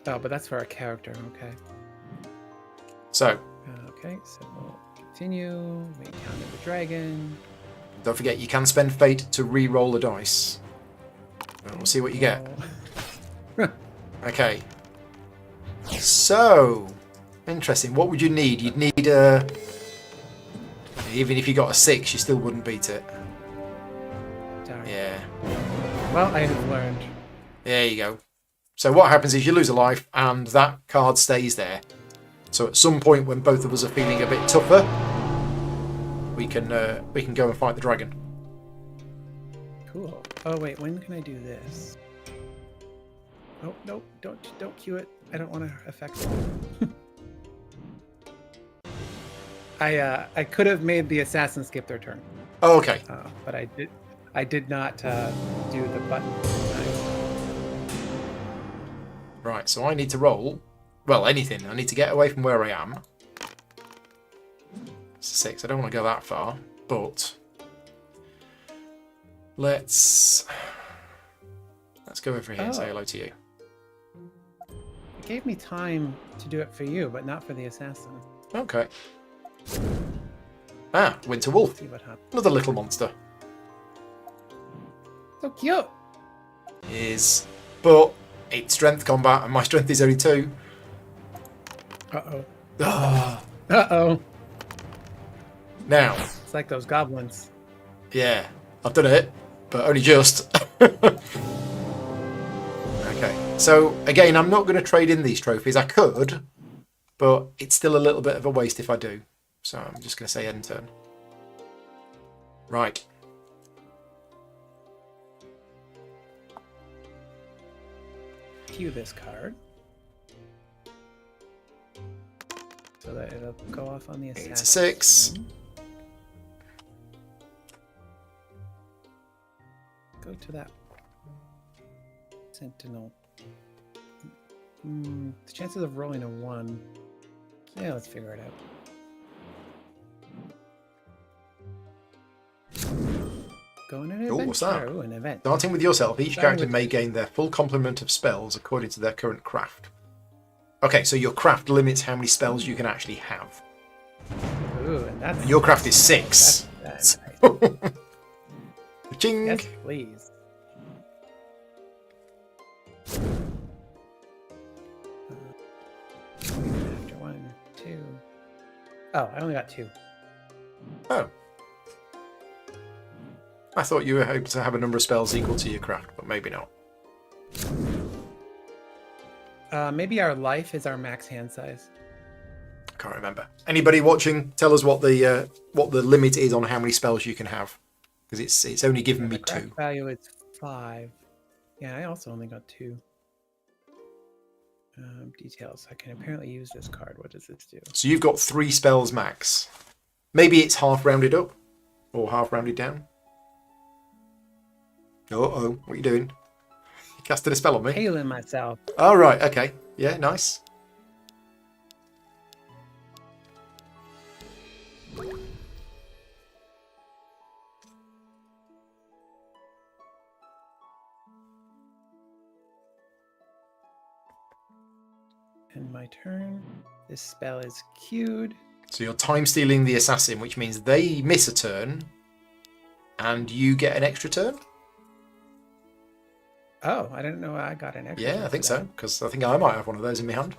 Oh, but that's for a character. Okay. So Okay, so we'll continue. We encounter the dragon. don't forget, you can spend fate to re-roll a dice. And we'll see what you get. Oh. Okay. So, interesting. What would you need? You'd need a... Even if you got a 6, you still wouldn't beat it. Darn. Yeah. Well, I have learned. There you go. So what happens is you lose a life, and that card stays there. So at some point when both of us are feeling a bit tougher, we can go and fight the dragon. Cool. Oh wait, when can I do this? Oh no! Don't cue it. I don't want to affect it. I could have made the assassin skip their turn, Oh, okay. but I did not do the button. Right, so I need to roll. Well, anything. I need to get away from where I am. It's a 6. I don't want to go that far, but let's go over here and say hello to you. It gave me time to do it for you, but not for the assassin. Okay. Ah, Winter Wolf. See what happens. Another little monster. So cute. But 8 strength combat, and my strength is only 2. Uh-oh. Ah. Uh-oh. Now, It's like those goblins. yeah, I've done it, but only just. Okay, so again, I'm not going to trade in these trophies. I could, but it's still a little bit of a waste if I do. So I'm just going to say end turn. Right. Cue this card. So that it'll go off on the assassin. It's a 6. Go to that sentinel. The chances of rolling a 1. Yeah, let's figure it out. Go in an Oh, event. what's that? Oh, an event. Starting with yourself, each Starting character with may you. gain their full complement of spells according to their current craft. Okay, so your craft limits how many spells you can actually have. Ooh, and that's Your craft is 6. that's nice. Ching! Yes, please. After 1, 2. Oh, I only got 2. Oh. I thought you were able to have a number of spells equal to your craft, but maybe not. Maybe our life is our max hand size. I can't remember. Anybody watching, tell us what the limit is on how many spells you can have, because it's only given me The craft 2. value is 5. Yeah, I also only got 2. Details. I can apparently use this card. What does this do? So you've got 3 spells max. Maybe it's half rounded up, or half rounded down. Uh-oh, what are you doing? You casted a spell on me? Hailing myself. Oh, right, okay. Yeah, nice. And my turn. This spell is queued. So you're time stealing the assassin, which means they miss a turn, and you get an extra turn? Oh, I didn't know I got an extra. Yeah, turn I think for so, that. because I think I might have one of those in my hand.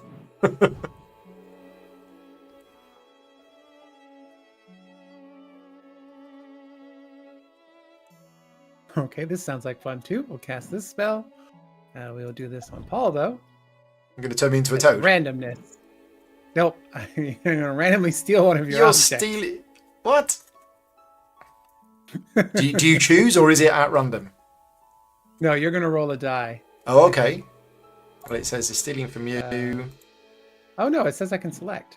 Okay, this sounds like fun too. We'll cast this spell. We'll do this on Paul though. I'm going to turn me into a It's toad. randomness. Nope. I'm gonna randomly steal one of your You're objects. stealing... What? do you choose, or is it at random? No, you're gonna roll a die. Oh, okay. Well, it says it's stealing from you. Oh no, it says I can select.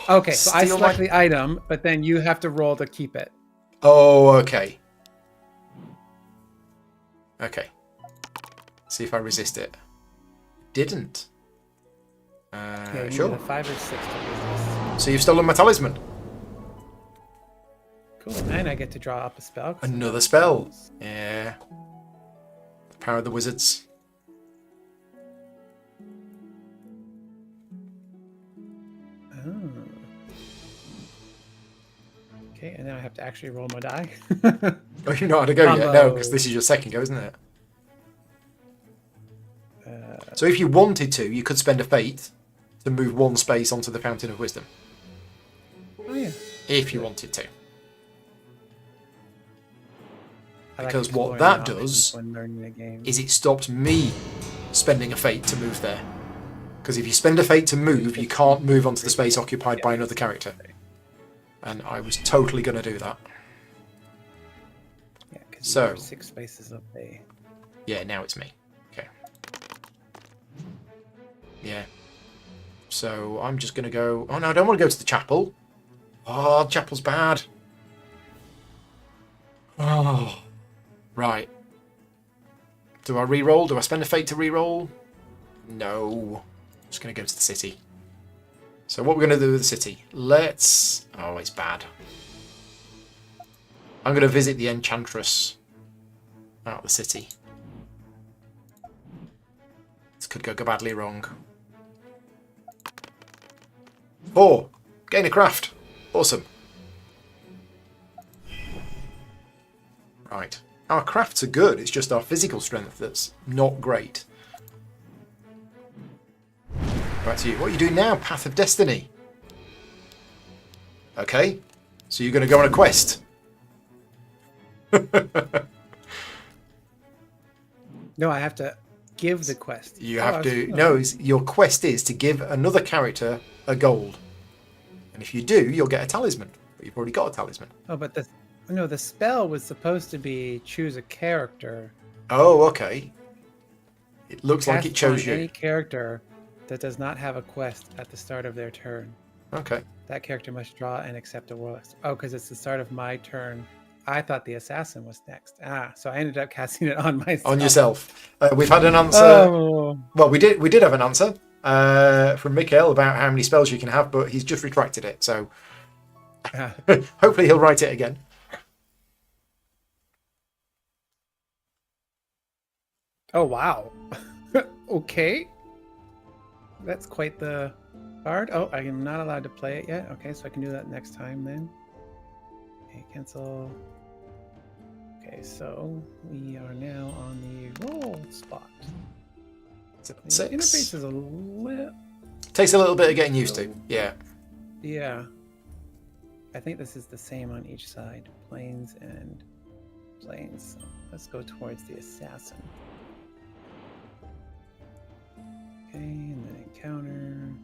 Okay, so I Steal select my- the item, but then you have to roll to keep it. Oh, okay. Okay. See if I resist it. Didn't. Yeah, you need Sure. a 5 or 6 to resist. So you've stolen my talisman. Cool. And I get to draw up a spell. 'cause Another it's spell. spells. Yeah. The power of the wizards. Oh. Okay, and then I have to actually roll my die. Oh, you know how to go yet? No, Combo. because this is your second go, isn't it? Uh, So if you wanted to, you could spend a fate to move 1 space onto the Fountain of Wisdom. oh yeah. If you wanted to. I like Because what exploring that the options does when learning the game. Is it stops me spending a fate to move there. Because if you spend a fate to move, you can't move onto the space occupied by another character. And I was totally going to do that. Yeah, because So- you're 6 spaces up there. Yeah, now it's me. Okay. Yeah. So I'm just going to go... Oh, no, I don't want to go to the chapel. Oh, the chapel's bad. Oh. Right. Do I re-roll? Do I spend a fate to re-roll? No. I'm just going to go to the city. So what we're going to do with the city? Let's... Oh, it's bad. I'm going to visit the Enchantress out of the city. This could go badly wrong. 4. Gain a craft. Awesome. Right. Our crafts are good. It's just our physical strength that's not great. Back to you. What are you doing now? Path of Destiny. Okay. So you're going to go on a quest. No, I have to give the quest. You have to... No, your quest is to give another character a gold. And if you do, you'll get a talisman. But you've already got a talisman. Oh, but the spell was supposed to be choose a character. Oh, okay. It looks like it chose you. Any character that does not have a quest at the start of their turn. Okay. That character must draw and accept a world. Oh, because it's the start of my turn. I thought the assassin was next. So I ended up casting it on myself. On yourself. We've had an answer. Oh. Well, we did have an answer from Mikhail about how many spells you can have, but he's just retracted it. So hopefully he'll write it again. Oh, wow. Okay. That's quite the card. Oh, I am not allowed to play it yet. Okay, so I can do that next time then. Okay, cancel. Okay, so we are now on the roll spot. The 6. interface is a little... Takes a little bit of getting used to. Yeah. Yeah. I think this is the same on each side. Planes and planes. So let's go towards the assassin. Okay, and then encounter.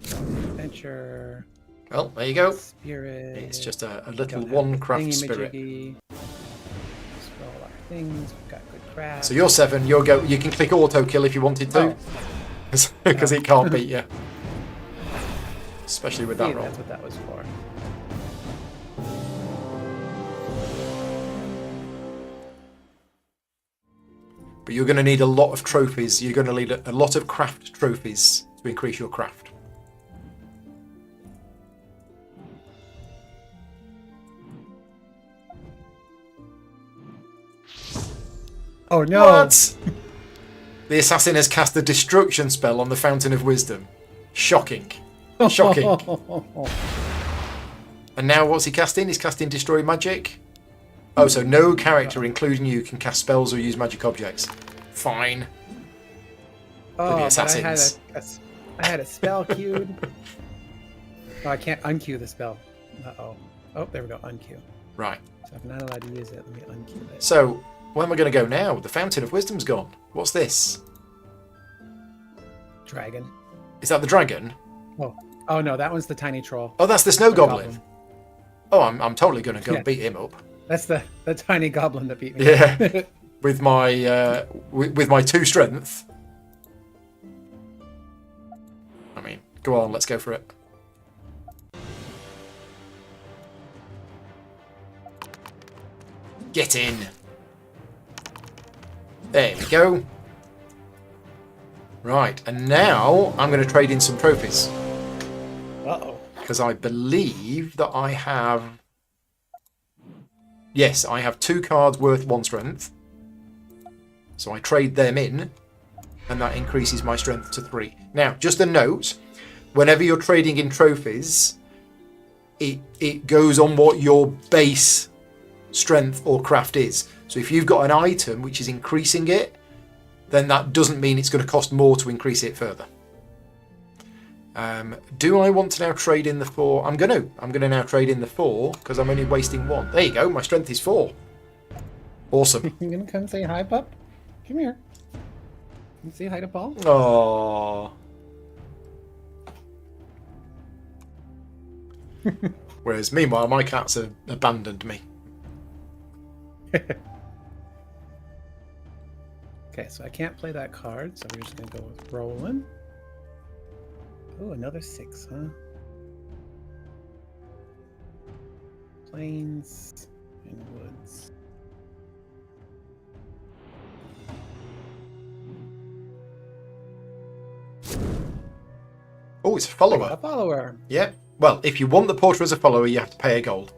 Adventure. Well, there you go. Spirit. It's just a little one craft spirit. Just roll our things. We've got good craft. So you're 7. You can click auto kill if you wanted to, because it can't beat you. Especially with that roll. That's what that was for. But you're going to need a lot of trophies. You're going to need a lot of craft trophies to increase your craft. Oh no! What? The assassin has cast the destruction spell on the Fountain of Wisdom. Shocking. Shocking. And now what's he casting? He's casting Destroy Magic. Oh, so no character, including you, can cast spells or use magic objects. Fine. Oh, the assassins. I had a spell queued. Oh, I can't unqueue the spell. Uh-oh. Oh, there we go. Unqueue. Right. So if I'm not allowed to use it, let me unqueue it. So, where am I going to go now? The Fountain of Wisdom's gone. What's this? Dragon. Is that the dragon? Oh no, that one's the tiny troll. Oh, that's the snow goblin. Oh, I'm totally going to go and beat him up. That's the tiny goblin that beat me. Yeah. with my 2 strength. I mean, go on, let's go for it. Get in. There we go. Right, and now I'm going to trade in some trophies. Uh-oh. Because I believe that I have... Yes, I have 2 cards worth 1 strength. So I trade them in, and that increases my strength to 3. Now, just a note, whenever you're trading in trophies, it goes on what your base strength or craft is. So if you've got an item which is increasing it, then that doesn't mean it's going to cost more to increase it further. Do I want to now trade in the 4? I'm going to now trade in the 4 because I'm only wasting 1. There you go. My strength is 4. Awesome. You gonna come say hi, pup? Come here. Can you say hi to Paul? Aww. Whereas meanwhile, my cats have abandoned me. Okay, so I can't play that card, so we're just gonna go with rolling. Oh, another 6, huh? Plains and woods. Oh, it's a follower. A follower. Yeah. Well, if you want the porter as a follower, you have to pay a gold.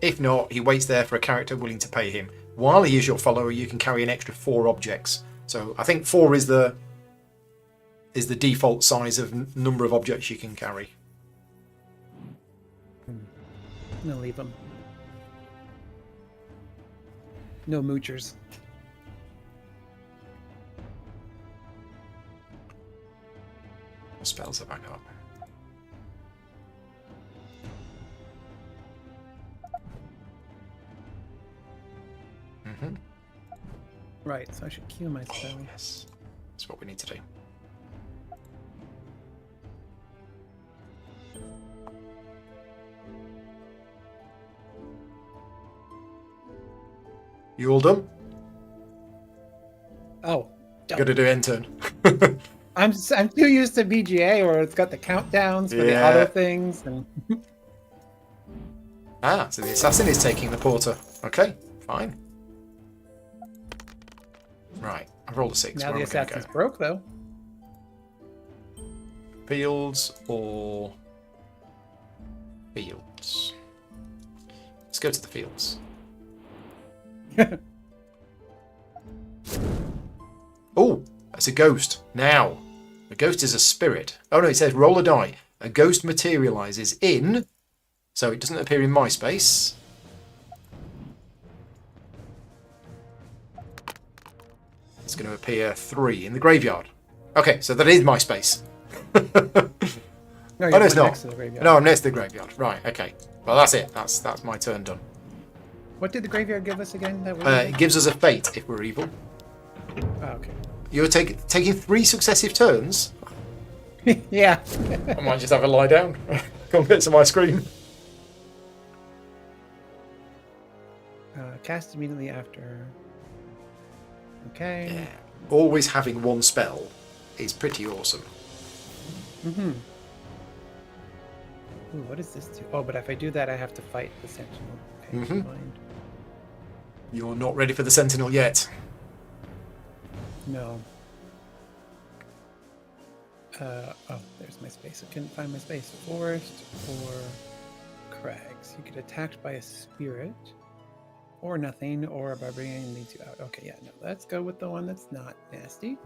If not, he waits there for a character willing to pay him. While he is your follower, you can carry an extra 4 objects. So I think 4 is the default size of number of objects you can carry. I'm gonna leave them. No moochers. Spells are back up. Right, so I should queue my spell. Oh, yes. That's what we need to do. You all done? Oh, Got to do end turn. I'm too used to BGA where it's got the countdowns for the auto things and. So the assassin is taking the porter. Okay, fine. Right, I've rolled a 6. Now Where the am I gonna assassin's go? broke though. Fields or fields? Let's go to the fields. Oh, that's a ghost. Now, a ghost is a spirit. Oh no, it says roll a die. A ghost materializes in, so it doesn't appear in my space. It's going to appear 3 in the graveyard. Okay, so that is my space. No, Oh, no, it's not. next to the graveyard. No, I'm next to the graveyard. Right, okay. Well, that's it. That's my turn done. What did the graveyard give us again? That It gives us a fate if we're evil. Oh, okay. You're taking 3 successive turns? Yeah. I might just have a lie down. Come get some ice cream. Cast immediately after. Okay. Yeah. Always having one spell is pretty awesome. Mm-hmm. Ooh, what does this do? Oh, but if I do that, I have to fight the Sentinel. Okay, never mind. You're not ready for the Sentinel yet. No. Oh, there's my space. I couldn't find my space. Forest or crags. You get attacked by a spirit, or nothing, or a barbarian leads you out. Okay, yeah, no. Let's go with the one that's not nasty.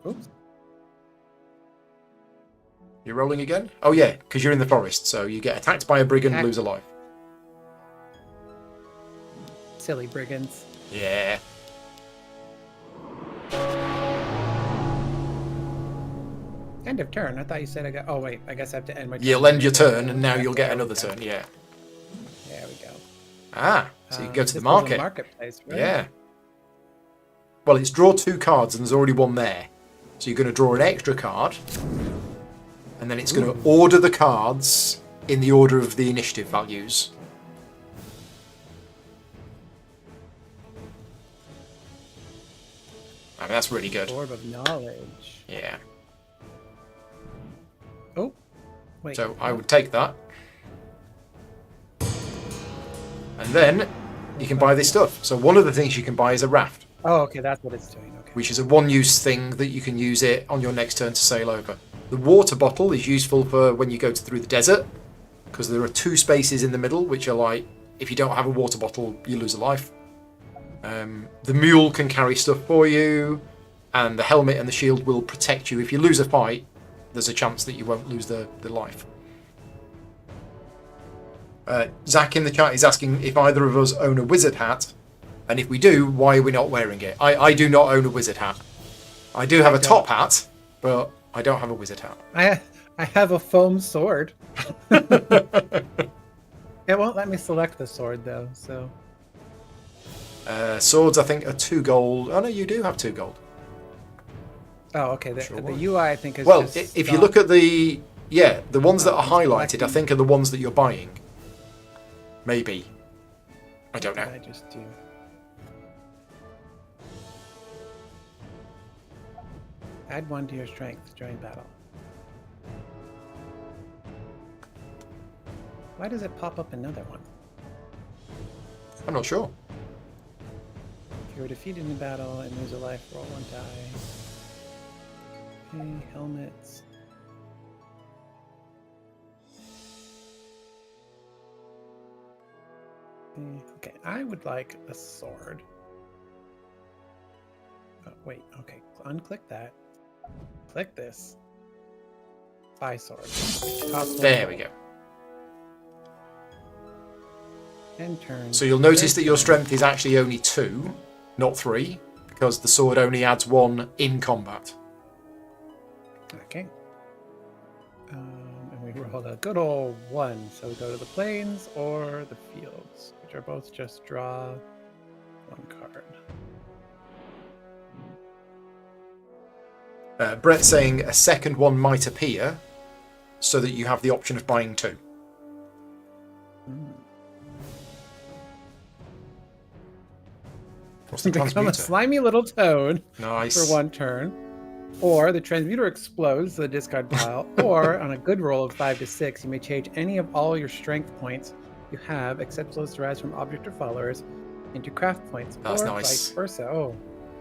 Oops. You're rolling again? Oh yeah, because you're in the forest, so you get attacked by a brigand, lose a life. Silly brigands. Yeah. End of turn. I thought you said I got. Oh wait, I guess I have to end my turn. You'll end your turn, and now you'll get another turn. Yeah. There we go. So you can go to the This was a market. marketplace, right? Yeah. Well, it's draw 2 cards, and there's already one there. So you're going to draw an extra card, and then it's going to order the cards in the order of the initiative values. I mean, that's really good. Orb of knowledge. Yeah. Oh, wait. So I would take that. And then you can buy this stuff. So one of the things you can buy is a raft, Oh, okay, that's what it's doing. Okay. which is a one-use thing that you can use it on your next turn to sail over. The water bottle is useful for when you go through the desert, because there are 2 spaces in the middle, which are like, if you don't have a water bottle, you lose a life. The mule can carry stuff for you, and the helmet and the shield will protect you. If you lose a fight, there's a chance that you won't lose the life. Zach in the chat is asking if either of us own a wizard hat, and if we do, why are we not wearing it? I do not own a wizard hat. I do have a top hat, but I don't have a wizard hat. I have a foam sword. It won't let me select the sword though, so. Swords, I think, are 2 gold. Oh no, you do have 2 gold. Oh, okay. The, Sure the would. UI I think is Well, just if you look at the ones that are I'm highlighted, I selecting- think are the ones that you're buying. Maybe. I don't know. I just do. Add 1 to your strength during battle. Why does it pop up another one? I'm not sure. If you were defeated in battle and lose a life, roll 1 die. Okay, helmets. Okay, I would like a sword. Oh, wait, okay. Unclick that. Click this. Buy sword. Cost There 1 we go. And turn. So you'll notice Third that your turn. strength is actually only 2, not 3, because the sword only adds 1 in combat. Okay. And we rolled a good old 1. So we go to the plains or the fields, which are both just draw 1 card. Brett's saying a second one might appear so that you have the option of buying 2. What's the Become a transmuter? slimy little toad Nice. for 1 turn. Or the transmuter explodes the discard pile. Or on a good roll of 5 to 6, you may change any of all your strength points you have, except those derived from object or followers, into craft points. That's or nice. vice versa. Oh,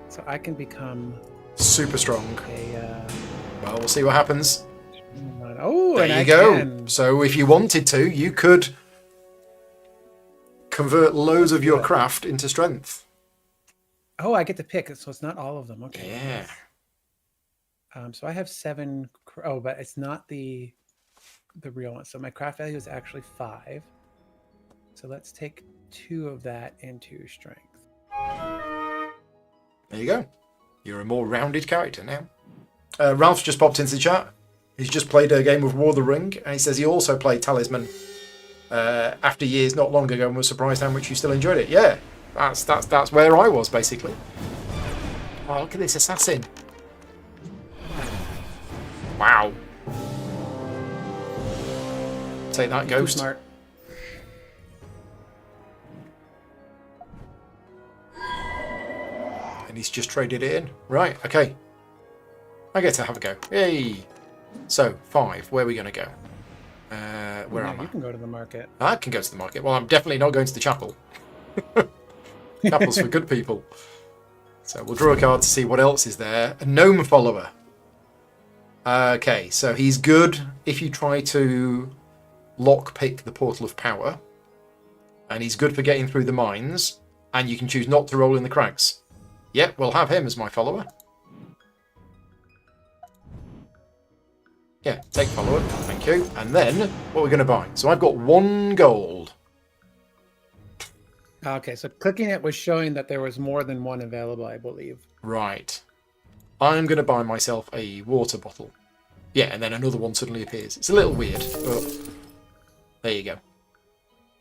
so I can become Super strong. a. Well, we'll see what happens. Oh, There and you I go. can. So if you wanted to, you could convert loads of your Yeah. craft into strength. Oh, I get to pick, so it's not all of them. Okay. Yeah. So I have 7. Oh, but it's not the real one. So my craft value is actually 5. So let's take 2 of that into strength. There you go. You're a more rounded character now. Ralph's just popped into the chat. He's just played a game of War of the Ring, and he says he also played Talisman after years not long ago and was surprised how much you still enjoyed it. Yeah, that's where I was, basically. Oh, look at this assassin. Wow. Take that, Too Ghost. smart. And he's just traded it in. Right, okay. I get to have a go. Yay! So, 5. Where are we going to go? Where am I? You can go to the market. I can go to the market. Well, I'm definitely not going to the chapel. Chapel's for good people. So we'll draw a card to see what else is there. A gnome follower. Okay, so he's good if you try to lockpick the Portal of Power. And he's good for getting through the mines. And you can choose not to roll in the cracks. Yep, we'll have him as my follower. Yeah, take follower. Thank you. And then, what we're going to buy. So I've got 1 gold. Okay, so clicking it was showing that there was more than 1 available, I believe. Right. I'm going to buy myself a water bottle. Yeah, and then another one suddenly appears. It's a little weird, but there you go.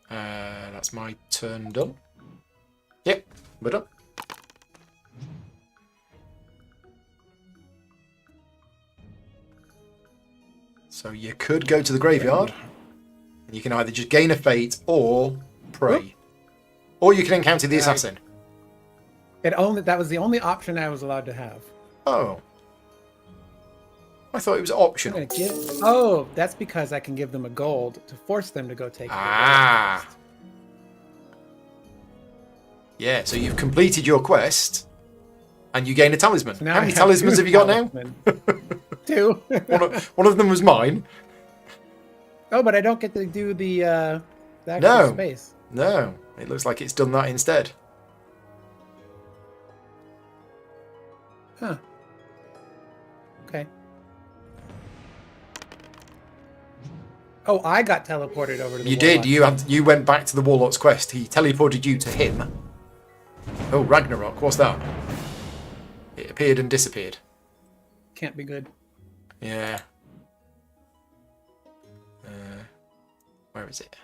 That's my turn done. Yep, we're done. So you could go to the graveyard. You can either just gain a fate or pray. Or you can encounter the assassin. That was the only option I was allowed to have. Oh. I thought it was I'm optional. gonna give. Oh, that's because I can give them a gold to force them to go take. Ah. Yeah, so you've completed your quest and you gain a talisman. So now How I many have talismans 2 have you got now? talisman. 2. One of them was mine. Oh, but I don't get to do the actual space. No, it looks like it's done that instead. Huh. Okay. Oh, I got teleported over to the You did. Warlock. You went back to the Warlock's quest. He teleported you to him. Oh, Ragnarok. What's that? It appeared and disappeared. Can't be good. Yeah. Where is it?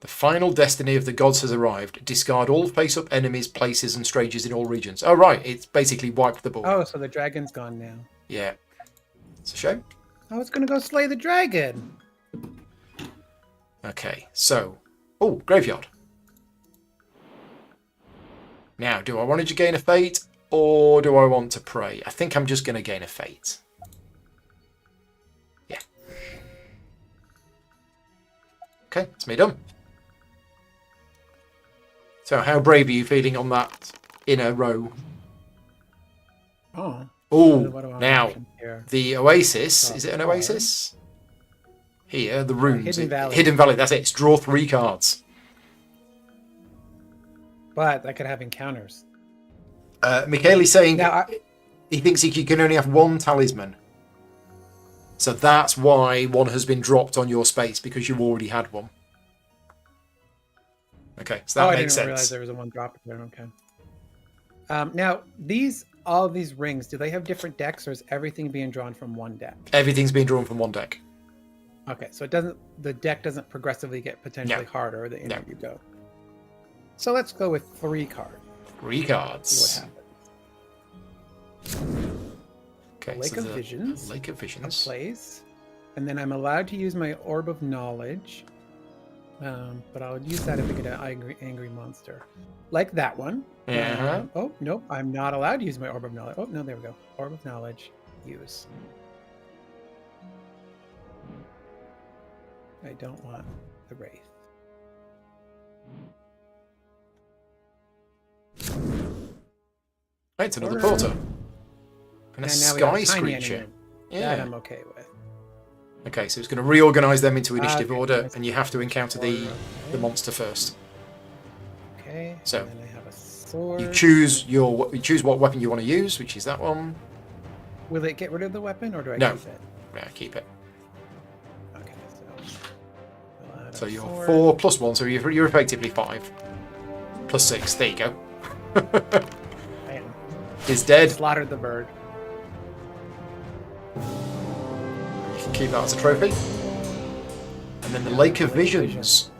The final destiny of the gods has arrived. Discard all face-up enemies, places, and strangers in all regions. Oh, right. It's basically wiped the board. Oh, so the dragon's gone now. Yeah. It's a shame. I was gonna go slay the dragon. Okay, so... Oh, graveyard. Now, do I want to gain a fate, or do I want to pray? I think I'm just going to gain a fate. Yeah. Okay, it's me done. So how brave are you feeling on that inner row? Oh. Oh, What do I now, option here? the oasis. Draw Is it an 4. oasis? Here, the runes. Hidden Valley. Hidden Valley, that's it. It's draw 3 cards. But I could have encounters. Michele's saying Now, he thinks he can only have 1 talisman. So that's why 1 has been dropped on your space, because you already had 1. Okay, so that I makes didn't realize sense. there was a one drop there. Okay. Now all of these rings, do they have different decks, or is everything being drawn from one deck? Everything's being drawn from one deck. Okay, so the deck doesn't progressively get potentially harder the inner you go. So let's go with 3 cards. 3 cards. See what happens. Okay, Lake of Visions. Lake of Visions. Plays. And then I'm allowed to use my Orb of Knowledge. But I'll use that if I get an angry monster. Like that one. Oh, nope. I'm not allowed to use my Orb of Knowledge. Oh, no, there we go. Orb of Knowledge. Use. I don't want the Wraith. Right, it's another porter. And a sky screecher. That I'm okay with. Okay, so it's going to reorganize them into initiative order, and you have to encounter the monster first. Okay. So and then I have a sword. you choose what weapon you want to use, which is that one. Will it get rid of the weapon, or do I keep it? Yeah, keep it. Okay, so you're 4 plus 1, so you're effectively 5 plus 6. There you go. Is dead. Slaughtered the bird. You can keep that as a trophy. And then the Lake of Visions.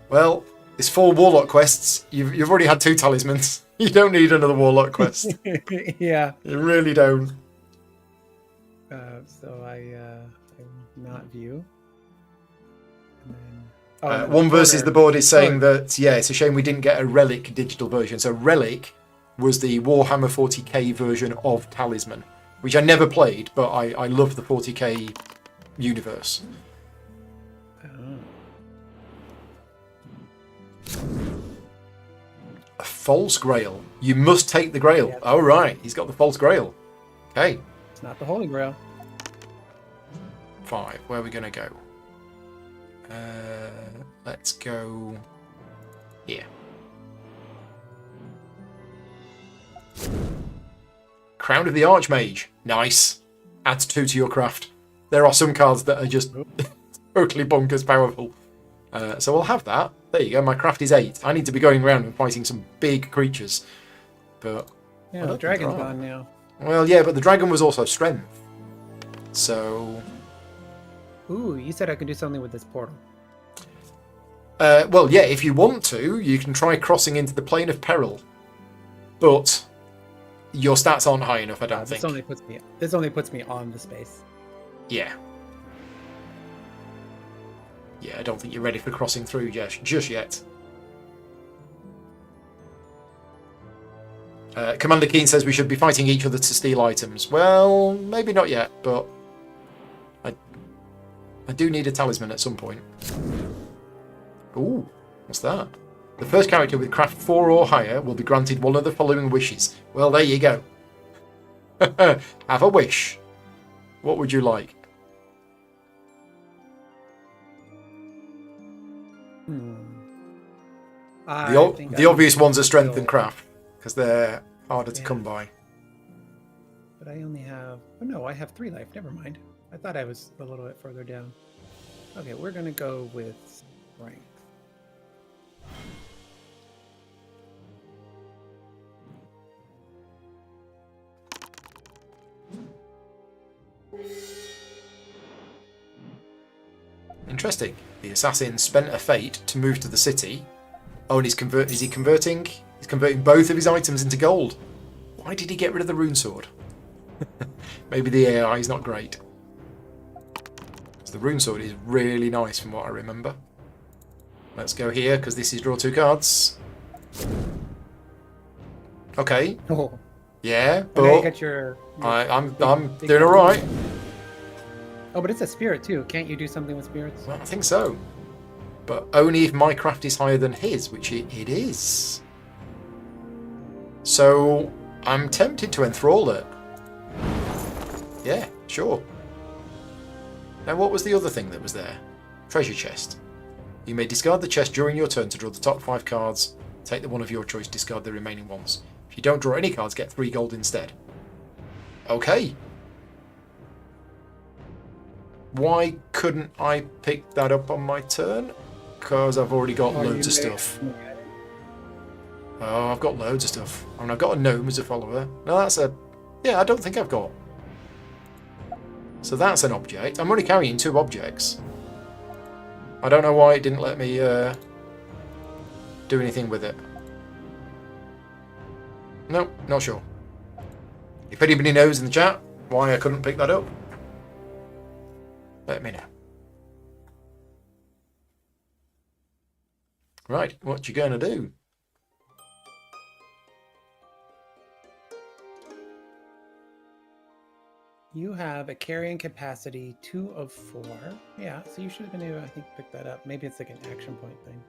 Well, it's 4 Warlock quests. You've already had 2 talismans. You don't need another Warlock quest. Yeah. You really don't. So I not view. And then, One versus the board is saying that, yeah, it's a shame we didn't get a Relic digital version. So Relic was the Warhammer 40k version of Talisman, which I never played, but I love the 40k universe. A false grail. You must take the grail. Yep. Oh, right. He's got the false grail. Okay. It's not the Holy Grail. 5. Where are we going to go? Let's go here. Crown of the Archmage. Nice. Adds 2 to your craft. There are some cards that are just totally bonkers powerful. So we'll have that. There you go. My craft is 8. I need to be going around and fighting some big creatures. But yeah, the dragon's gone now. Well, yeah, but the dragon was also strength. So... Ooh, you said I could do something with this portal. Well, yeah, if you want to, you can try crossing into the Plane of Peril. But your stats aren't high enough, I don't think. This only puts me on the space. Yeah. Yeah, I don't think you're ready for crossing through just yet. Commander Keen says we should be fighting each other to steal items. Well, maybe not yet, but I do need a talisman at some point. Ooh, what's that? The first character with craft 4 or higher will be granted one of the following wishes. Well, there you go. Have a wish. What would you like? The obvious ones are strength and craft, because they're harder to come by. But I only have... Oh no, I have 3 life. Never mind. I thought I was a little bit further down. Okay, we're going to go with strength. Interesting. The assassin spent a fate to move to the city. Oh, and is he converting? He's converting both of his items into gold. Why did he get rid of the rune sword? Maybe the AI is not great. So the rune sword is really nice from what I remember. Let's go here, because this is draw 2 cards. Okay. Oh. Yeah, but but you got I'm doing all right. Oh, but it's a spirit too. Can't you do something with spirits? Well, I think so. But only if my craft is higher than his, which it is. So I'm tempted to enthrall it. Yeah, sure. Now, what was the other thing that was there? Treasure chest. You may discard the chest during your turn to draw the top 5 cards. Take the one of your choice, discard the remaining ones. If you don't draw any cards, get 3 gold instead. Okay. Why couldn't I pick that up on my turn? because I've already got Or loads of you may- stuff. Oh, I've got loads of stuff. I mean, I've got a gnome as a follower. No, that's a... Yeah, I don't think I've got... So that's an object. I'm only carrying 2 objects. I don't know why it didn't let me do anything with it. No, not sure. If anybody knows in the chat why I couldn't pick that up, let me know. Right, what you gonna do? You have a carrying capacity 2 of 4. Yeah, so you should have been able to, I think, pick that up. Maybe it's like an action point thing.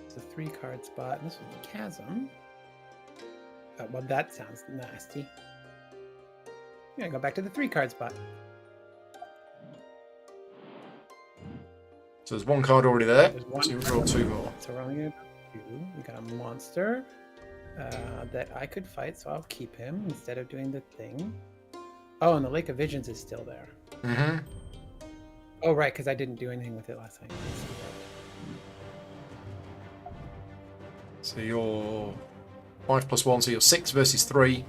It's a 3-card spot. And this was a chasm. Well, that sounds nasty. I'm gonna go back to the 3-card spot. So there's 1 card already there. There's one So you draw 2 more. So we're only gonna do 2. We got a monster that I could fight, so I'll keep him instead of doing the thing. Oh, and the Lake of Visions is still there. Mm-hmm. Oh, right, because I didn't do anything with it last time. I see that. So you're 5 + 1, so you're 6 versus 3.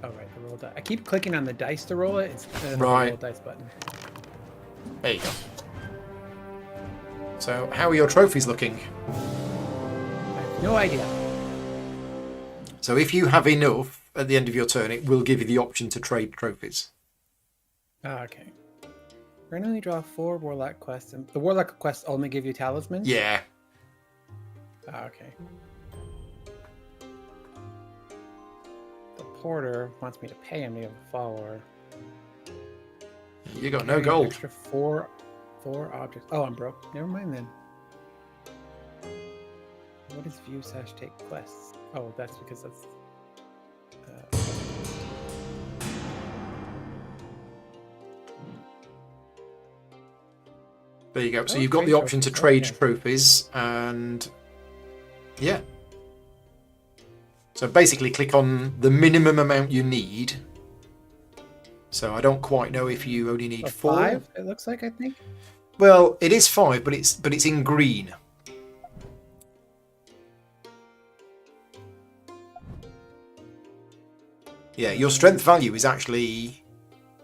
Oh, right, the roll die. I keep clicking on the dice to roll it instead of Right. the roll dice button. There you go. So how are your trophies looking? I have no idea. So if you have enough at the end of your turn, it will give you the option to trade trophies. Ah, okay. Randomly draw 4 Warlock quests. And the Warlock quests only give you talismans? Yeah. Ah, okay. The porter wants me to pay him to have a follower. You got no Carrying gold. Extra four objects. Oh, I'm broke. Never mind then. What is view / take quests? Oh, that's because that's. There you go. So Oh, you've got trade the option to trophies. trade Okay. trophies, and yeah. So basically, click on the minimum amount you need. So I don't quite know if you only need 4. 5. It looks like, I think. Well, it is 5, but it's in green. Yeah, your strength value is actually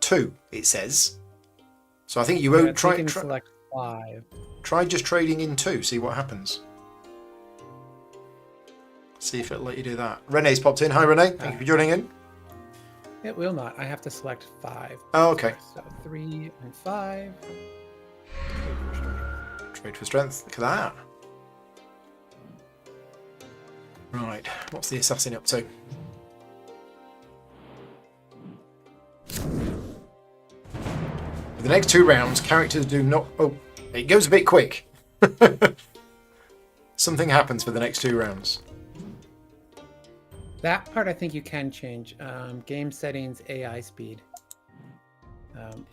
2. It says. So I think you Yeah, won't it's making try. me select 5. Try just trading in 2. See what happens. See if it'll let you do that. Renee's popped in. Hi, Renee. Thank you for joining in. It will not. I have to select 5. Oh, okay. So 3 and 5. Trade for strength. Look at that. Right. What's the assassin up to? For the next 2 rounds, characters do not... Oh, it goes a bit quick. Something happens for the next 2 rounds. That part I think you can change. Game settings, AI speed.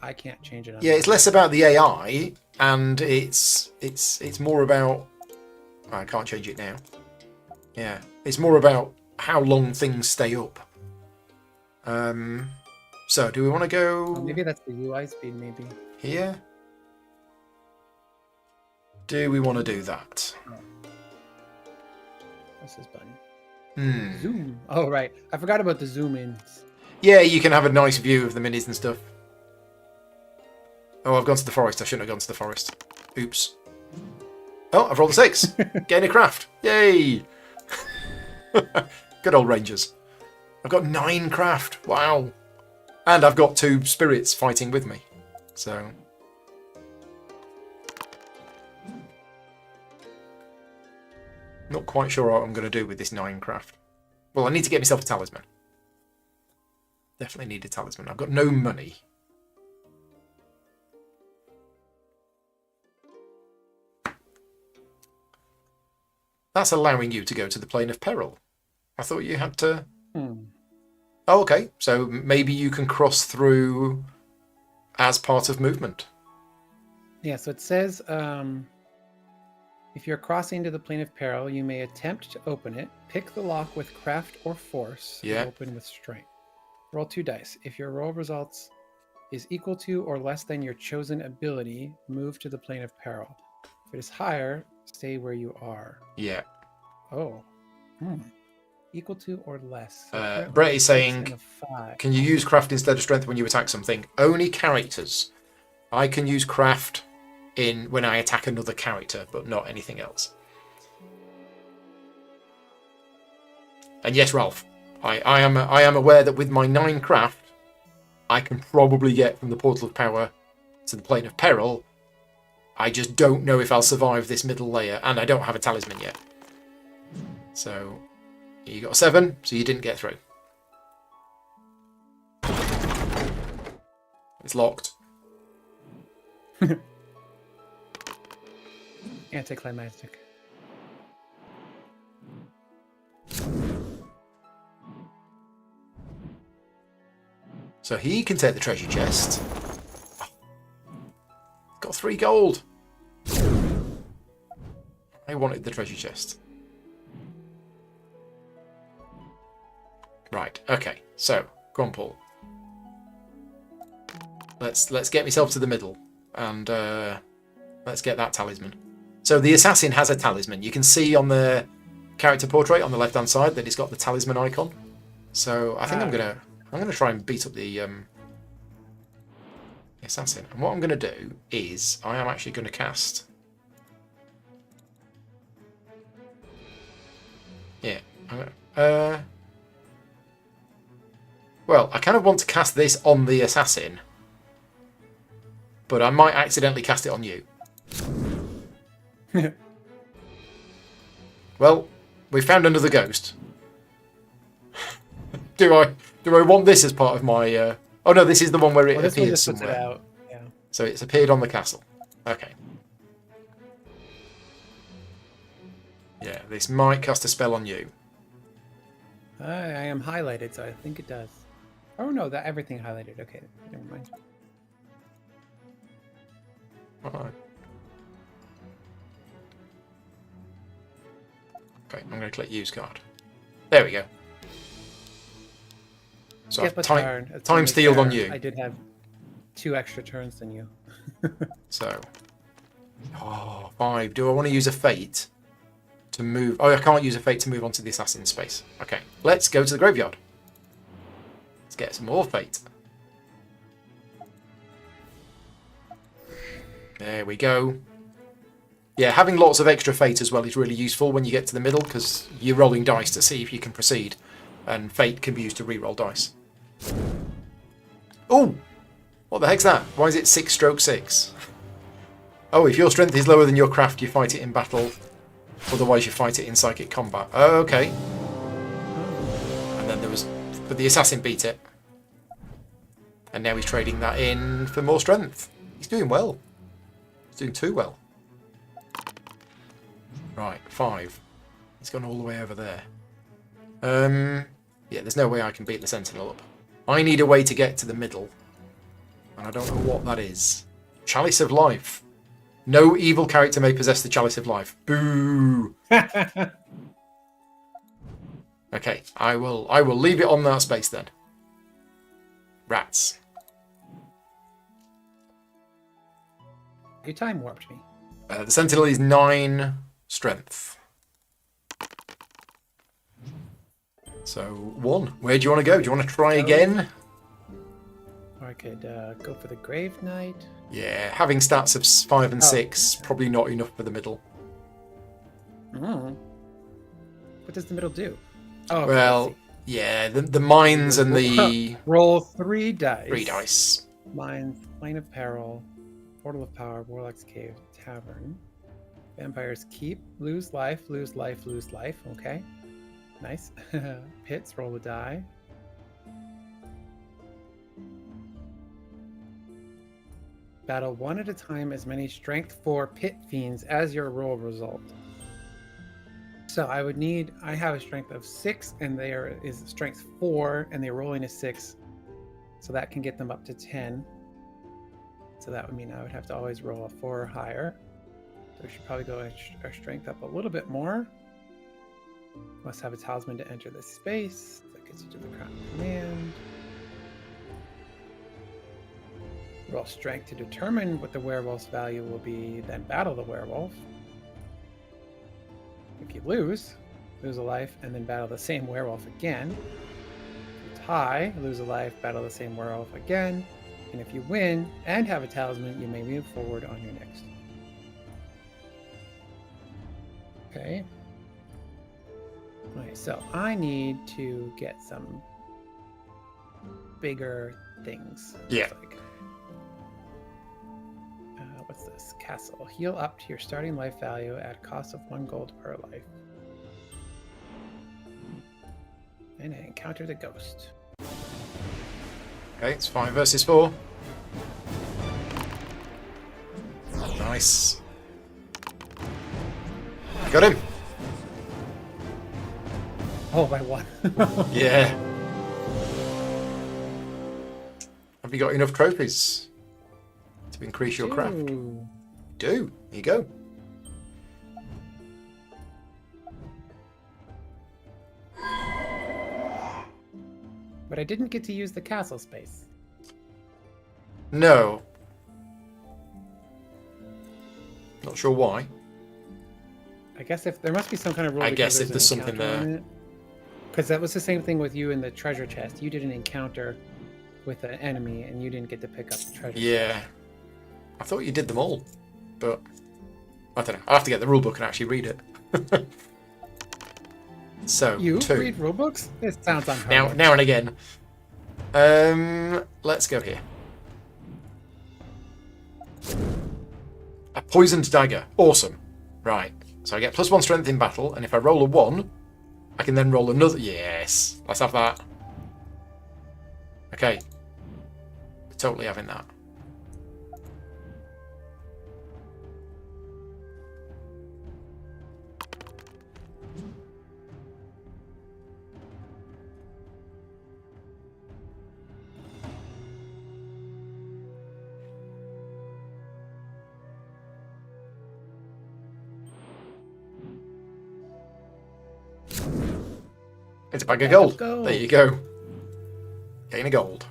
I can't change it. Yeah, it's less about the AI, and it's more about... I can't change it now. Yeah, it's more about how long things stay up. So, do we want to go Maybe that's the UI speed, maybe. here? Do we want to do that? What's this button? Hmm. Zoom. Oh, right. I forgot about the zoom ins. Yeah, you can have a nice view of the minis and stuff. Oh, I've gone to the forest. I shouldn't have gone to the forest. Oops. Oh, I've rolled a 6. Gain a craft. Yay! Good old Rangers. I've got 9 craft. Wow. And I've got 2 spirits fighting with me. So... not quite sure what I'm going to do with this 9 craft. Well, I need to get myself a talisman. Definitely need a talisman. I've got no money. That's allowing you to go to the plane of peril. I thought you had to... Oh, okay. So maybe you can cross through as part of movement. Yeah, so it says If you're crossing to the plane of peril, you may attempt to open it. Pick the lock with craft or force. Yeah. And open with strength. Roll 2 dice. If your roll results is equal to or less than your chosen ability, move to the plane of peril. If it is higher, stay where you are. Yeah. Oh. Equal to or less. So Brett is 6 saying, and a 5. can you use craft instead of strength when you attack something? Only characters. I can use craft when I attack another character, but not anything else. And yes, Ralph, I am aware that with my 9 craft, I can probably get from the Portal of Power to the Plane of Peril. I just don't know if I'll survive this middle layer, and I don't have a talisman yet. So, you got a 7, so you didn't get through. It's locked. Anticlimactic. So he can take the treasure chest. Got 3 gold. I wanted the treasure chest. Right, okay. So, go on, Paul. Let's get myself to the middle and let's get that talisman. So the assassin has a talisman. You can see on the character portrait on the left-hand side that it's got the talisman icon. So I think I'm gonna try and beat up the assassin. And what I'm gonna do is I am actually gonna cast. Yeah. Well, I kind of want to cast this on the assassin, but I might accidentally cast it on you. Well, we found another ghost. Do I want this as part of my? Oh no, this is the one where it appears somewhere. It out. Yeah. So it's appeared on the castle. Okay. Yeah, this might cast a spell on you. I am highlighted, so I think it does. Oh no, that everything highlighted. Okay, never mind. Alright. Okay, I'm going to click use card. There we go. So I've time stealed on you. I did have 2 extra turns than you. So, 5. Do I want to use a fate to move? Oh, I can't use a fate to move onto the assassin space. Okay, let's go to the graveyard. Let's get some more fate. There we go. Yeah, having lots of extra fate as well is really useful when you get to the middle because you're rolling dice to see if you can proceed, and fate can be used to re-roll dice. Oh, what the heck's that? Why is it 6/6? Oh, if your strength is lower than your craft, you fight it in battle. Otherwise, you fight it in psychic combat. Oh, okay. And then but the assassin beat it, and now he's trading that in for more strength. He's doing well. He's doing too well. Right, 5. He's gone all the way over there. Yeah, there's no way I can beat the Sentinel up. I need a way to get to the middle. And I don't know what that is. Chalice of Life. No evil character may possess the Chalice of Life. Boo! Okay, I will leave it on that space then. Rats. You time warped me. The Sentinel is 9 strength. So 1. Where do you want to go? Do you want to try again? Or I could go for the Grave Knight. Yeah, having stats of 5 and 6 probably not enough for the middle. What does the middle do? Oh, okay, well, yeah, the mines and the roll 3 dice. 3 dice. Mines, Plane of Peril, Portal of Power, Warlock's Cave, Tavern, Vampire's Keep, lose life, lose life, lose life. Okay, nice. Pits, roll a die. Battle 1 at a time as many strength 4 pit fiends as your roll result. So I have a strength of 6 and there is strength 4 and they're rolling a 6. So that can get them up to 10. So that would mean I would have to always roll a 4 or higher we should probably go our strength up a little bit more. Must have a talisman to enter this space. That gets you to the crown command. Roll strength to determine what the werewolf's value will be, then battle the werewolf. If you lose a life, and then battle the same werewolf again. If you tie, lose a life, battle the same werewolf again. And if you win and have a talisman, you may move forward on your next. Okay. Okay, so I need to get some bigger things. Yeah. Like. What's this? Castle. Heal up to your starting life value at a cost of 1 gold per life. And I encounter the ghost. Okay, it's 5 versus 4. Nice. Got him. Oh, by 1. Yeah. Have you got enough trophies to increase your craft? Ooh. Do. Here you go. But I didn't get to use the castle space. No. Not sure why. I guess if there must be some kind of rule. I guess if there's something there. Because that was the same thing with you in the treasure chest. You did an encounter with an enemy, and you didn't get to pick up the treasure. Yeah. I thought you did them all, but I don't know. I'll have to get the rulebook and actually read it. So, you 2. read rulebooks? It sounds unheard of. Now and again. Let's go here. A poisoned dagger. Awesome. Right. So I get +1 strength in battle, and if I roll a 1, I can then roll another. Yes. Let's have that. Okay. We're totally having that. It's a bag of gold. There you go. Gain a gold.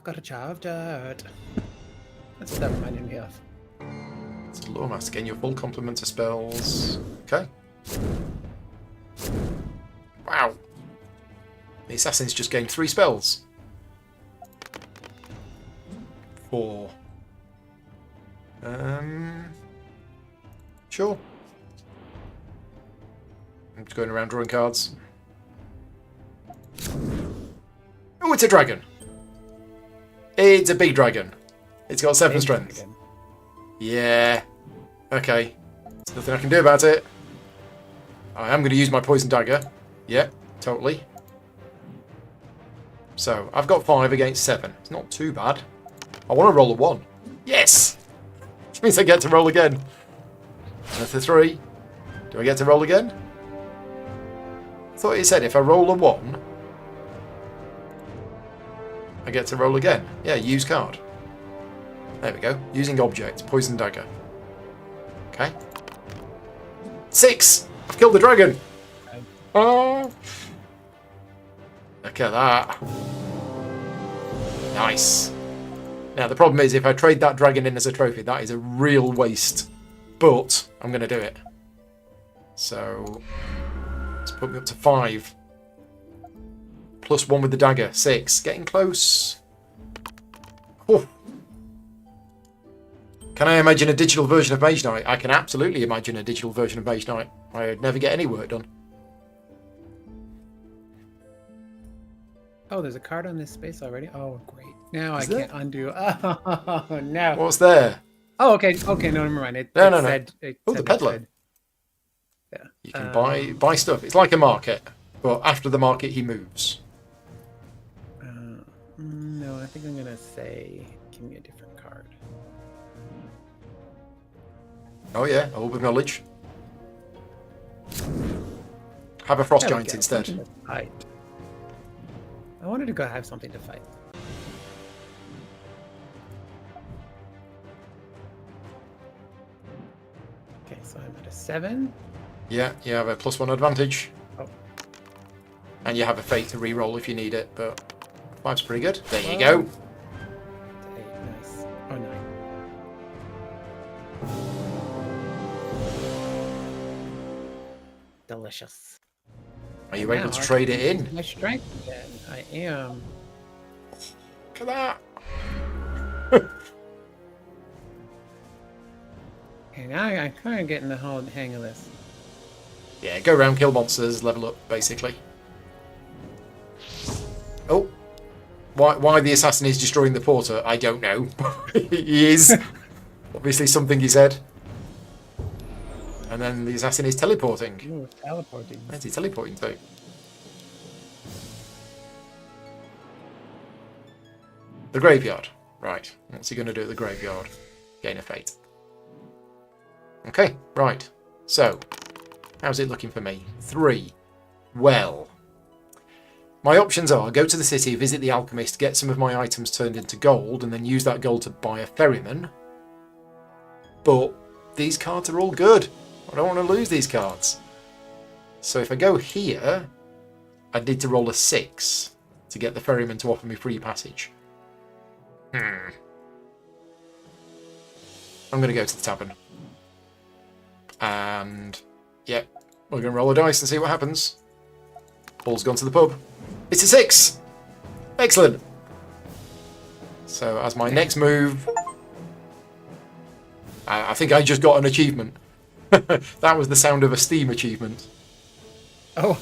Got a jar of dirt. That's what that reminded me of. It's a law master. Gain your full complement of spells. Okay. Wow. The assassins just gained 3 spells. 4. Sure. I'm just going around drawing cards. Oh, it's a dragon. It's a big dragon. It's got 7 strength. Dragon. Yeah. Okay. There's nothing I can do about it. I am going to use my poison dagger. Yeah, totally. So, I've got 5 against 7. It's not too bad. I want to roll a 1. Yes! Which means I get to roll again. That's a 3. Do I get to roll again? I thought it said if I roll a 1, I get to roll again. Yeah, use card. There we go. Using object. Poison dagger. Okay. 6! I've killed the dragon! Oh! Look at that. Nice. Now, the problem is, if I trade that dragon in as a trophy, that is a real waste. But, I'm going to do it. So, let's put me up to 5. +1 with the dagger. 6. Getting close. Oh. Can I imagine a digital version of Mage Knight? I can absolutely imagine a digital version of Mage Knight. I'd never get any work done. Oh, there's a card on this space already? Oh, great. Now Is I can't undo. Oh, no. What's there? Oh, okay. Okay, no, never mind. No. Oh, the peddler. Yeah. You can buy stuff. It's like a market, but after the market, he moves. No, I think I'm going to say, give me a different card. Oh yeah, a orb of knowledge. Have a frost There we giant go. instead. Something that's tight. I wanted to go have something to fight. Okay, so I'm at a 7. Yeah, you have a +1 advantage. Oh. And you have a fate to re-roll if you need it, but 5's pretty good. There you Well, go. 8, nice. Oh, 9. Delicious. Are you And able now to I trade can it use in? my strength again. I am. Look at that. Okay, now I'm kind of getting the whole hang of this. Yeah, go around, kill monsters, level up, basically. Oh. Why the assassin is destroying the porter, I don't know. He is. Obviously something he said. And then the assassin is teleporting. Ooh, teleporting. Where's he teleporting to? The graveyard. Right. What's he going to do at the graveyard? Gain a fate. Okay, right. So, how's it looking for me? 3. Well, my options are go to the city, visit the alchemist, get some of my items turned into gold, and then use that gold to buy a ferryman. But these cards are all good. I don't want to lose these cards. So if I go here, I need to roll a 6 to get the ferryman to offer me free passage. I'm going to go to the tavern. And, yep, we're going to roll a dice and see what happens. Paul's gone to the pub. It's a 6! Excellent! So as my next move... I think I just got an achievement. That was the sound of a Steam achievement. Oh,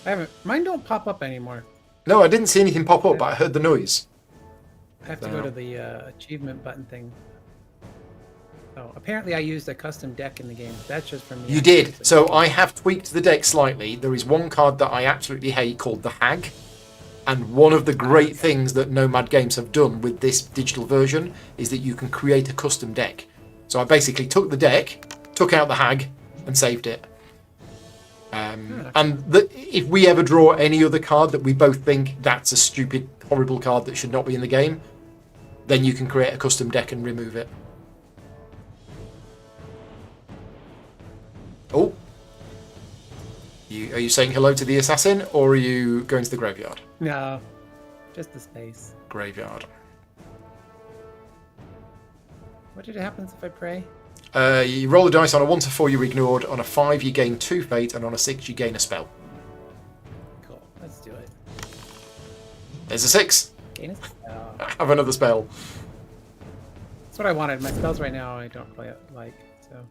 I haven't. Mine don't pop up anymore. No, I didn't see anything pop up, but I heard the noise. I have to go to the achievement button thing. Oh, apparently I used a custom deck in the game. That's just from me. You did. So I have tweaked the deck slightly. There is one card that I absolutely hate called the Hag. And one of the great things that Nomad Games have done with this digital version is that you can create a custom deck. So I basically took the deck, took out the Hag, and saved it. And if we ever draw any other card that we both think that's a stupid, horrible card that should not be in the game, then you can create a custom deck and remove it. Oh. Are you saying hello to the assassin, or are you going to the graveyard? No, just the space. Graveyard. What did it happen if I pray? You roll the dice. On a 1 to 4 you're ignored, on a 5 you gain 2 fate, and on a 6 you gain a spell. Cool, let's do it. There's a 6. Gain a spell. Have another spell. That's what I wanted. My spells right now I don't play it like, so.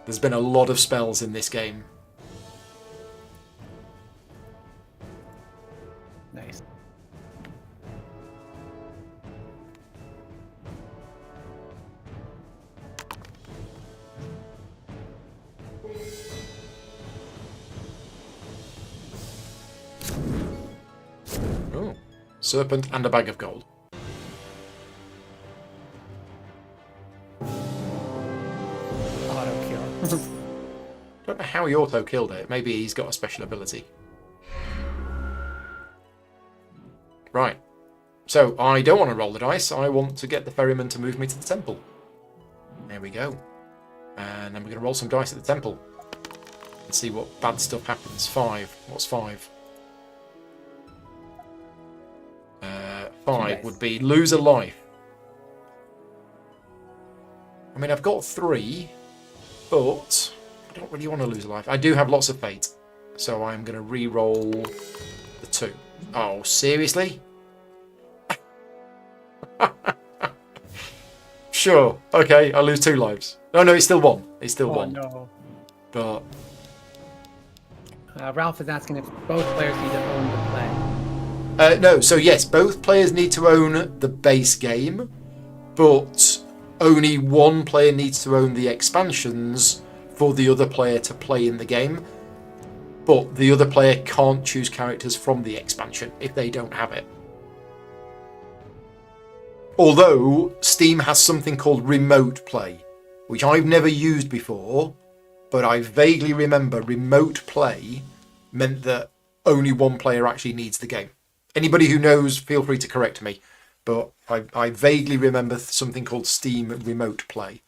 There's been a lot of spells in this game. Nice. Oh. Serpent and a bag of gold. Auto kill. Don't know how he auto killed it. Maybe he's got a special ability. Right. So I don't want to roll the dice. I want to get the ferryman to move me to the temple. There we go. And then we're going to roll some dice at the temple and see what bad stuff happens. 5. What's 5? 5 would be lose a life. I mean, I've got 3, but I don't really want to lose a life. I do have lots of fate, so I'm going to re-roll the 2. Oh, seriously? Sure. Okay, I lose 2 lives. No, it's still 1. It's still 1. No. But Ralph is asking if both players need to own the play. no, so yes, both players need to own the base game, but only one player needs to own the expansions for the other player to play in the game. But the other player can't choose characters from the expansion if they don't have it. Although Steam has something called remote play, which I've never used before, but I vaguely remember remote play meant that only one player actually needs the game. Anybody who knows, feel free to correct me. But I vaguely remember something called Steam Remote Play.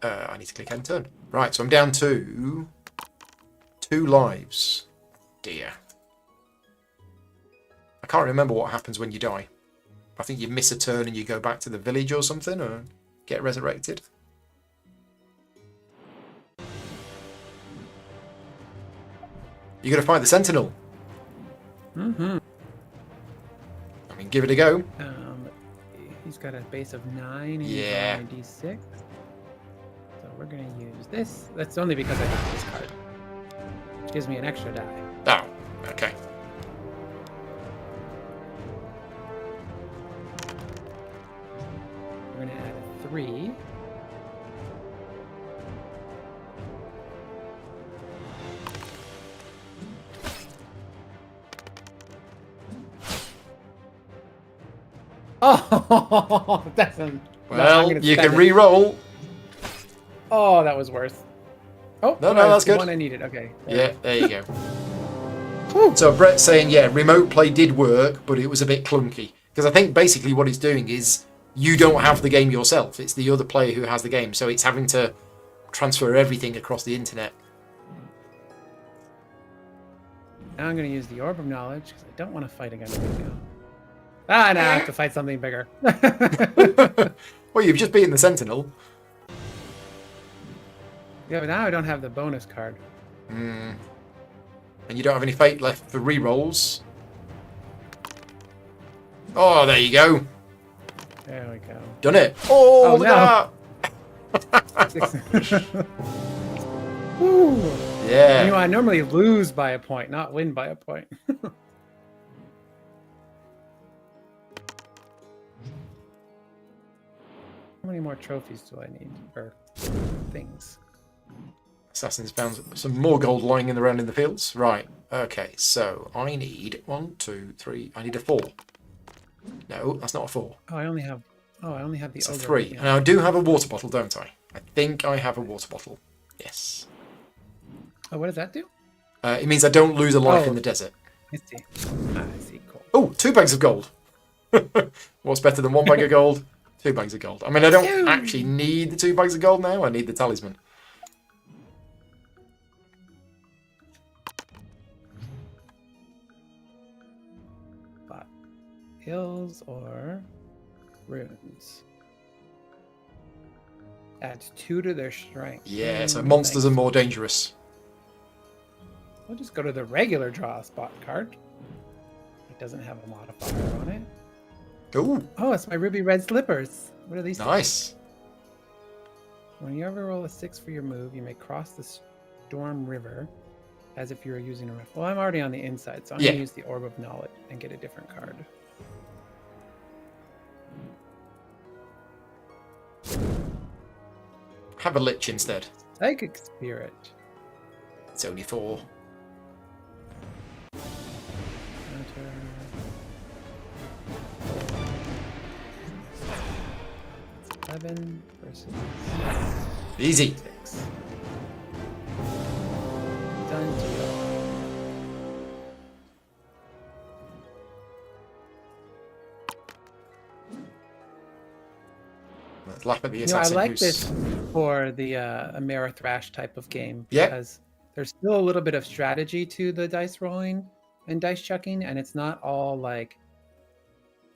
I need to click end turn. Right, so I'm down to 2 lives. Dear. I can't remember what happens when you die. I think you miss a turn and you go back to the village or something, or get resurrected. You're going to fight the Sentinel. Mm-hmm. I mean, give it a go. He's got a base of 9 and Yeah. he's on a D6. So we're going to use this. That's only because I got this card. Which gives me an extra die. Oh, okay. We're going to add a 3. Oh, that's a... Well, you can re-roll. Oh, that was worse. Oh, No, that's the good. one I needed. Okay. Yeah, there you go. So Brett's saying, yeah, remote play did work, but it was a bit clunky. Because I think basically what it's doing is you don't have the game yourself. It's the other player who has the game. So it's having to transfer everything across the internet. Now I'm going to use the Orb of Knowledge because I don't want to fight against Rico. Ah, no, I have to fight something bigger. Well, you've just beaten the Sentinel. Yeah, but now I don't have the bonus card. And you don't have any fate left for re-rolls. Oh, there you go. There we go. Done it. Oh, look no. at that. Woo. Yeah. You know, I normally lose by a point, not win by a point. How many more trophies do I need? Or things? Assassin's found some more gold lying around in the fields. Right. Okay, so I need 1, 2, 3. I need a 4. No, that's not a 4. Oh, I only have the It's a ogre 3. right And I do have a water bottle, don't I? I think I have a water bottle. Yes. Oh, what does that do? It means I don't lose a life Oh. in the desert. I see. I see. Cool. Oh, 2 bags of gold. What's better than 1 bag of gold? 2 bags of gold. I mean, I don't actually need the 2 bags of gold now. I need the talisman. But hills or runes. Adds 2 to their strength. Yeah, so monsters are more dangerous. We'll just go to the regular draw a spot card. It doesn't have a modifier on it. Ooh, Oh, it's my ruby red slippers. What are these? nice. When you ever roll a 6 for your move, you may cross the storm river as if you were using a rift. Well, I'm already on the inside, so I'm going to use the Orb of Knowledge and get a different card. Have a lich instead. Psychic Spirit. It's only 4. Counter. It's 11 versus Easy. 6. Done deal. Let's laugh at the I assassin. like who's... this for the Amerithrash type of game. Yeah. Because there's still a little bit of strategy to the dice rolling and dice chucking, and it's not all like,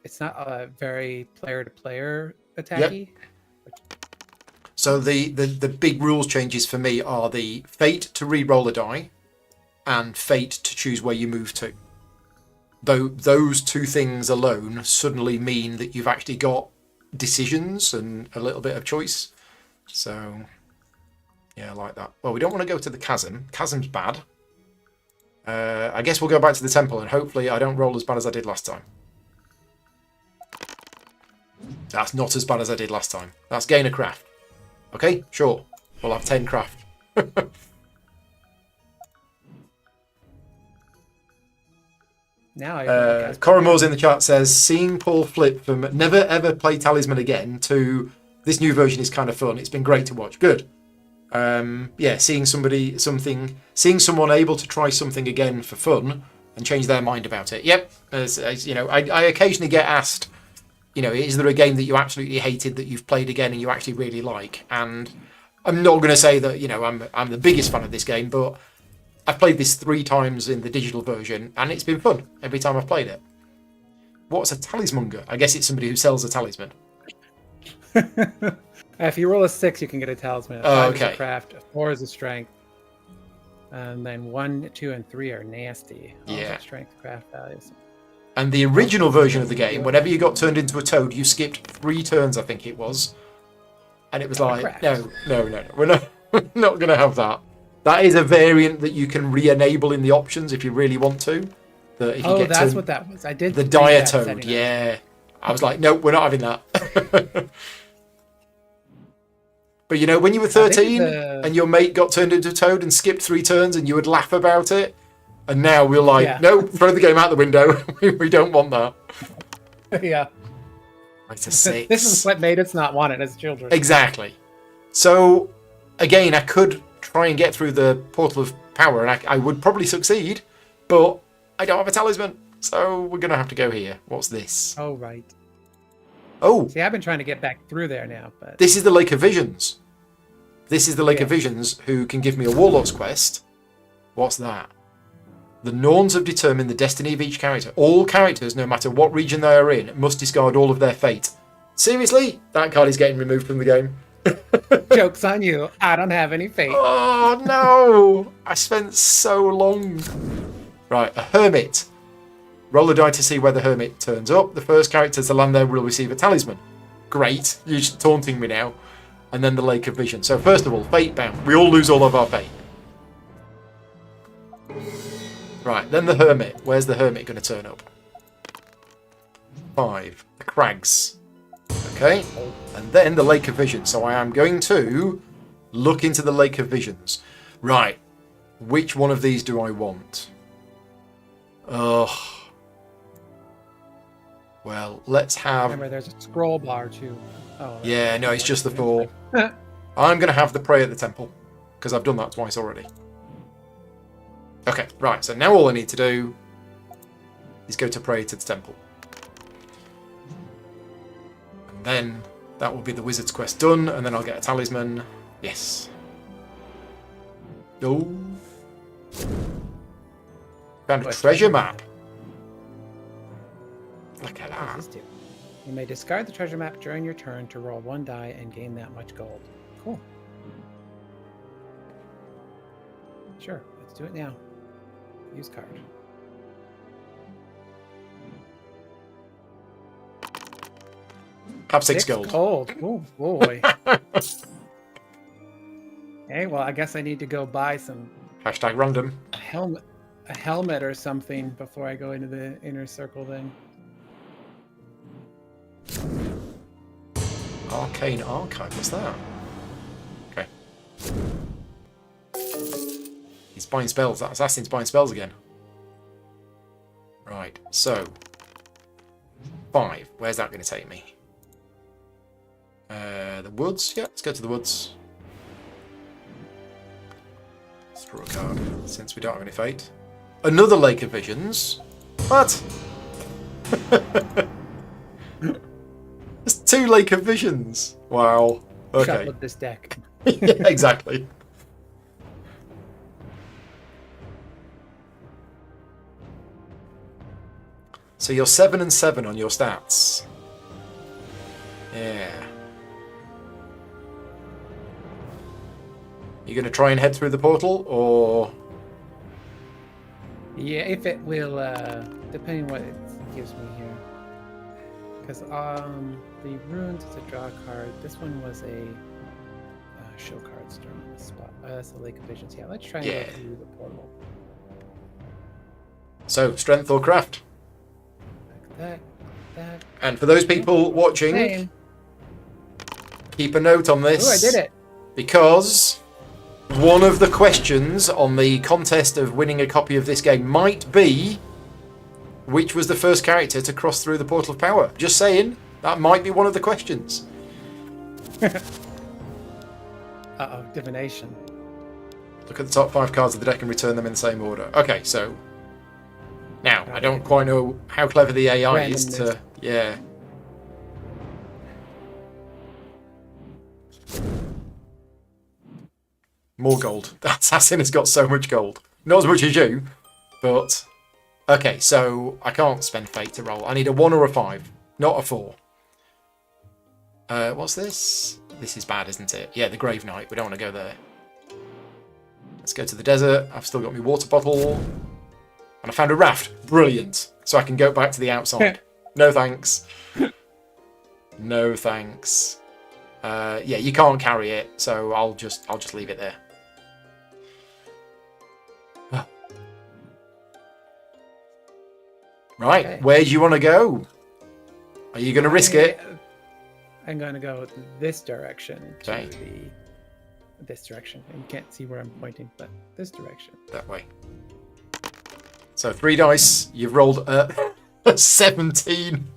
it's not a very player to player attacky. So the big rules changes for me are the fate to re-roll a die and fate to choose where you move to. Though those 2 things alone suddenly mean that you've actually got decisions and a little bit of choice. So yeah, I like that. Well, we don't want to go to the chasm. Chasm's bad. I guess we'll go back to the temple and hopefully I don't roll as bad as I did last time. That's not as bad as I did last time. That's gain a craft. Okay, sure. We'll have 10 craft. Now I Coramore's in the chat says, seeing Paul flip from never ever play Talisman again to this new version is kind of fun. It's been great to watch. Good. Yeah, seeing someone able to try something again for fun and change their mind about it. Yep, as you know, I occasionally get asked, you know, is there a game that you absolutely hated that you've played again and you actually really like? And I'm not going to say that, you know, I'm the biggest fan of this game, but I've played this 3 times in the digital version, and it's been fun every time I've played it. What's a talismonger? I guess it's somebody who sells a talisman. If you roll a 6, you can get a talisman. A 5 is a craft. A 4 is a strength. And then 1, 2, and 3 are nasty. Yeah. Strength, craft values. And the original version of the game, whenever you got turned into a toad, you skipped 3 turns, I think it was. And it was like, no, we're not going to have that. That is a variant that you can re-enable in the options if you really want to. That if you that's what that was. I did the dire toad. Yeah, I was like, no, we're not having that. But you know, when you were 13 and your mate got turned into a toad and skipped 3 turns, and you would laugh about it, and now we're like, no, throw the game out the window. We don't want that. Yeah. It's a 6. This is what made us not want it as children. Exactly. So again, I could try and get through the portal of power, and I would probably succeed, but I don't have a talisman, so we're going to have to go here. What's this? Oh, right. Oh. See, I've been trying to get back through there now, but... This is the Lake of Visions. This is the Lake of Visions, who can give me a Warlord's quest. What's that? The Norns have determined the destiny of each character. All characters, no matter what region they are in, must discard all of their fate. Seriously? That card is getting removed from the game. Joke's on you. I don't have any fate. Oh, no. I spent so long. Right, a Hermit. Roll a die to see where the Hermit turns up. The first character to land there will receive a talisman. Great. You're just taunting me now. And then the Lake of Vision. So first of all, fate bound. We all lose all of our fate. Right, then the Hermit. Where's the Hermit going to turn up? 5. The Crags. Okay. And then the Lake of Vision. So I am going to look into the Lake of Visions. Right. Which one of these do I want? Ugh. Well, let's have... Remember, there's a scroll bar, too. Oh, yeah, no, it's just the 4. I'm going to have the Pray at the Temple, because I've done that twice already. Okay, right, so now all I need to do is go to Pray to the Temple. And then that will be the Wizard's Quest done, and then I'll get a talisman. Yes. Oh. Found a treasure map. Look at that. You may discard the treasure map during your turn to roll 1 die and gain that much gold. Cool. Sure, let's do it now. Use card. Have 6 gold. Oh boy. Okay, well, I guess I need to go buy some... Hashtag random. A helmet or something before I go into the inner circle then. Arcane Archive, what's that? Okay. He's buying spells. That assassin's buying spells again. Right, so 5. Where's that going to take me? The woods? Yeah, let's go to the woods. Let's draw a card, since we don't have any fate. Another Lake of Visions. What? There's 2 Lake of Visions. Wow. Okay. Shuffle this deck. Yeah, exactly. So you're 7 and 7 on your stats. Yeah. You going to try and head through the portal, or? Yeah, if it will, depending what it gives me here. Because the runes is a draw card. This one was a show card store on the spot. That's the Lake of Visions. Yeah, let's try and go through the portal. So, strength or craft? Like that. And for those people watching, keep a note on this. Oh, I did it. Because one of the questions on the contest of winning a copy of this game might be, which was the first character to cross through the Portal of Power? Just saying, that might be one of the questions. Uh-oh, divination. Look at the top 5 cards of the deck and return them in the same order. Okay, so Now, I don't quite know how clever the AI is to... Yeah. More gold. That assassin has got so much gold. Not as much as you, but... Okay, so I can't spend fate to roll. I need a 1 or a 5, not a 4. What's this? This is bad, isn't it? Yeah, the Grave Knight. We don't want to go there. Let's go to the desert. I've still got my water bottle. And I found a raft. Brilliant. So I can go back to the outside. No thanks. No thanks. Yeah, you can't carry it, so I'll just leave it there. Right, Okay. Where do you want to go? Are you going to risk it? I'm going to go this direction Okay. to this direction. And you can't see where I'm pointing, but this direction. That way. So 3 dice. You've rolled a 17.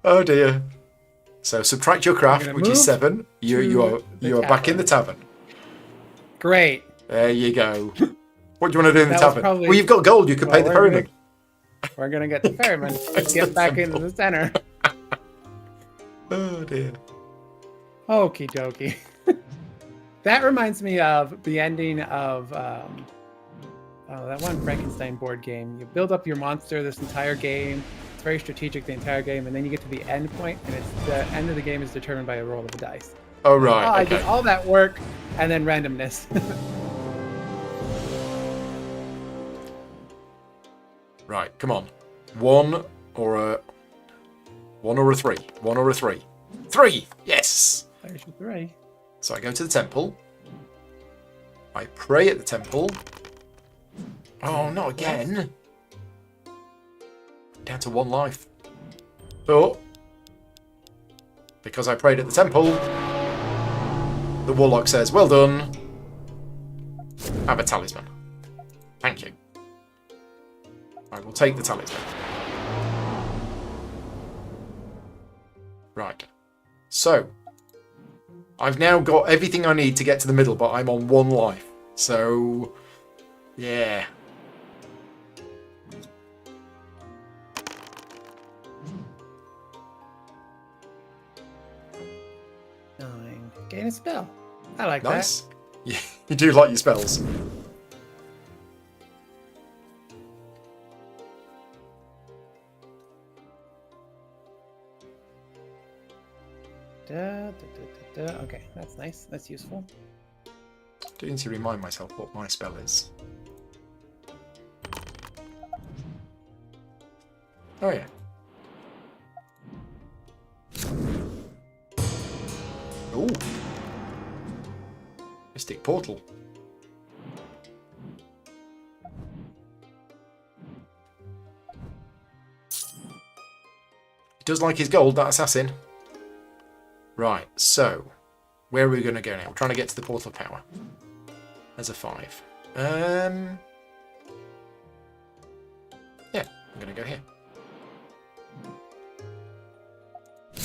Oh dear. So subtract your craft, which is 7. You are back in the tavern. Great. There you go. What do you want to do in the That was tavern? probably- Well, you've got gold. You can pay the ferryman. We're going to get the ferryman. Get back into the center. Oh dear. Okie dokie. That reminds me of the ending of that one Frankenstein board game. You build up your monster this entire game. It's very strategic the entire game, and then you get to the end point, and it's the end of the game is determined by a roll of a dice. Oh right. I Okay. did all that work, and then randomness. Right. Come on. 1 or a 3. 1 or a 3. 3. Yes. There's your 3. So I go to the temple. I pray at the temple. Oh, not again. Down to 1 life. But because I prayed at the temple, the warlock says, "Well done. Have a talisman. Thank you." I will take the talisman. Right. So I've now got everything I need to get to the middle, but I'm on 1 life. So, yeah. Gain a spell. I like Nice. Yeah, you do like your spells. that. Okay, that's nice. That's useful. Do need to remind myself what my spell is. Oh yeah. Ooh. Mystic Portal. He does like his gold, that assassin. Right, so where are we going to go now? We're trying to get to the Portal of Power. As a 5. Yeah, I'm going to go here.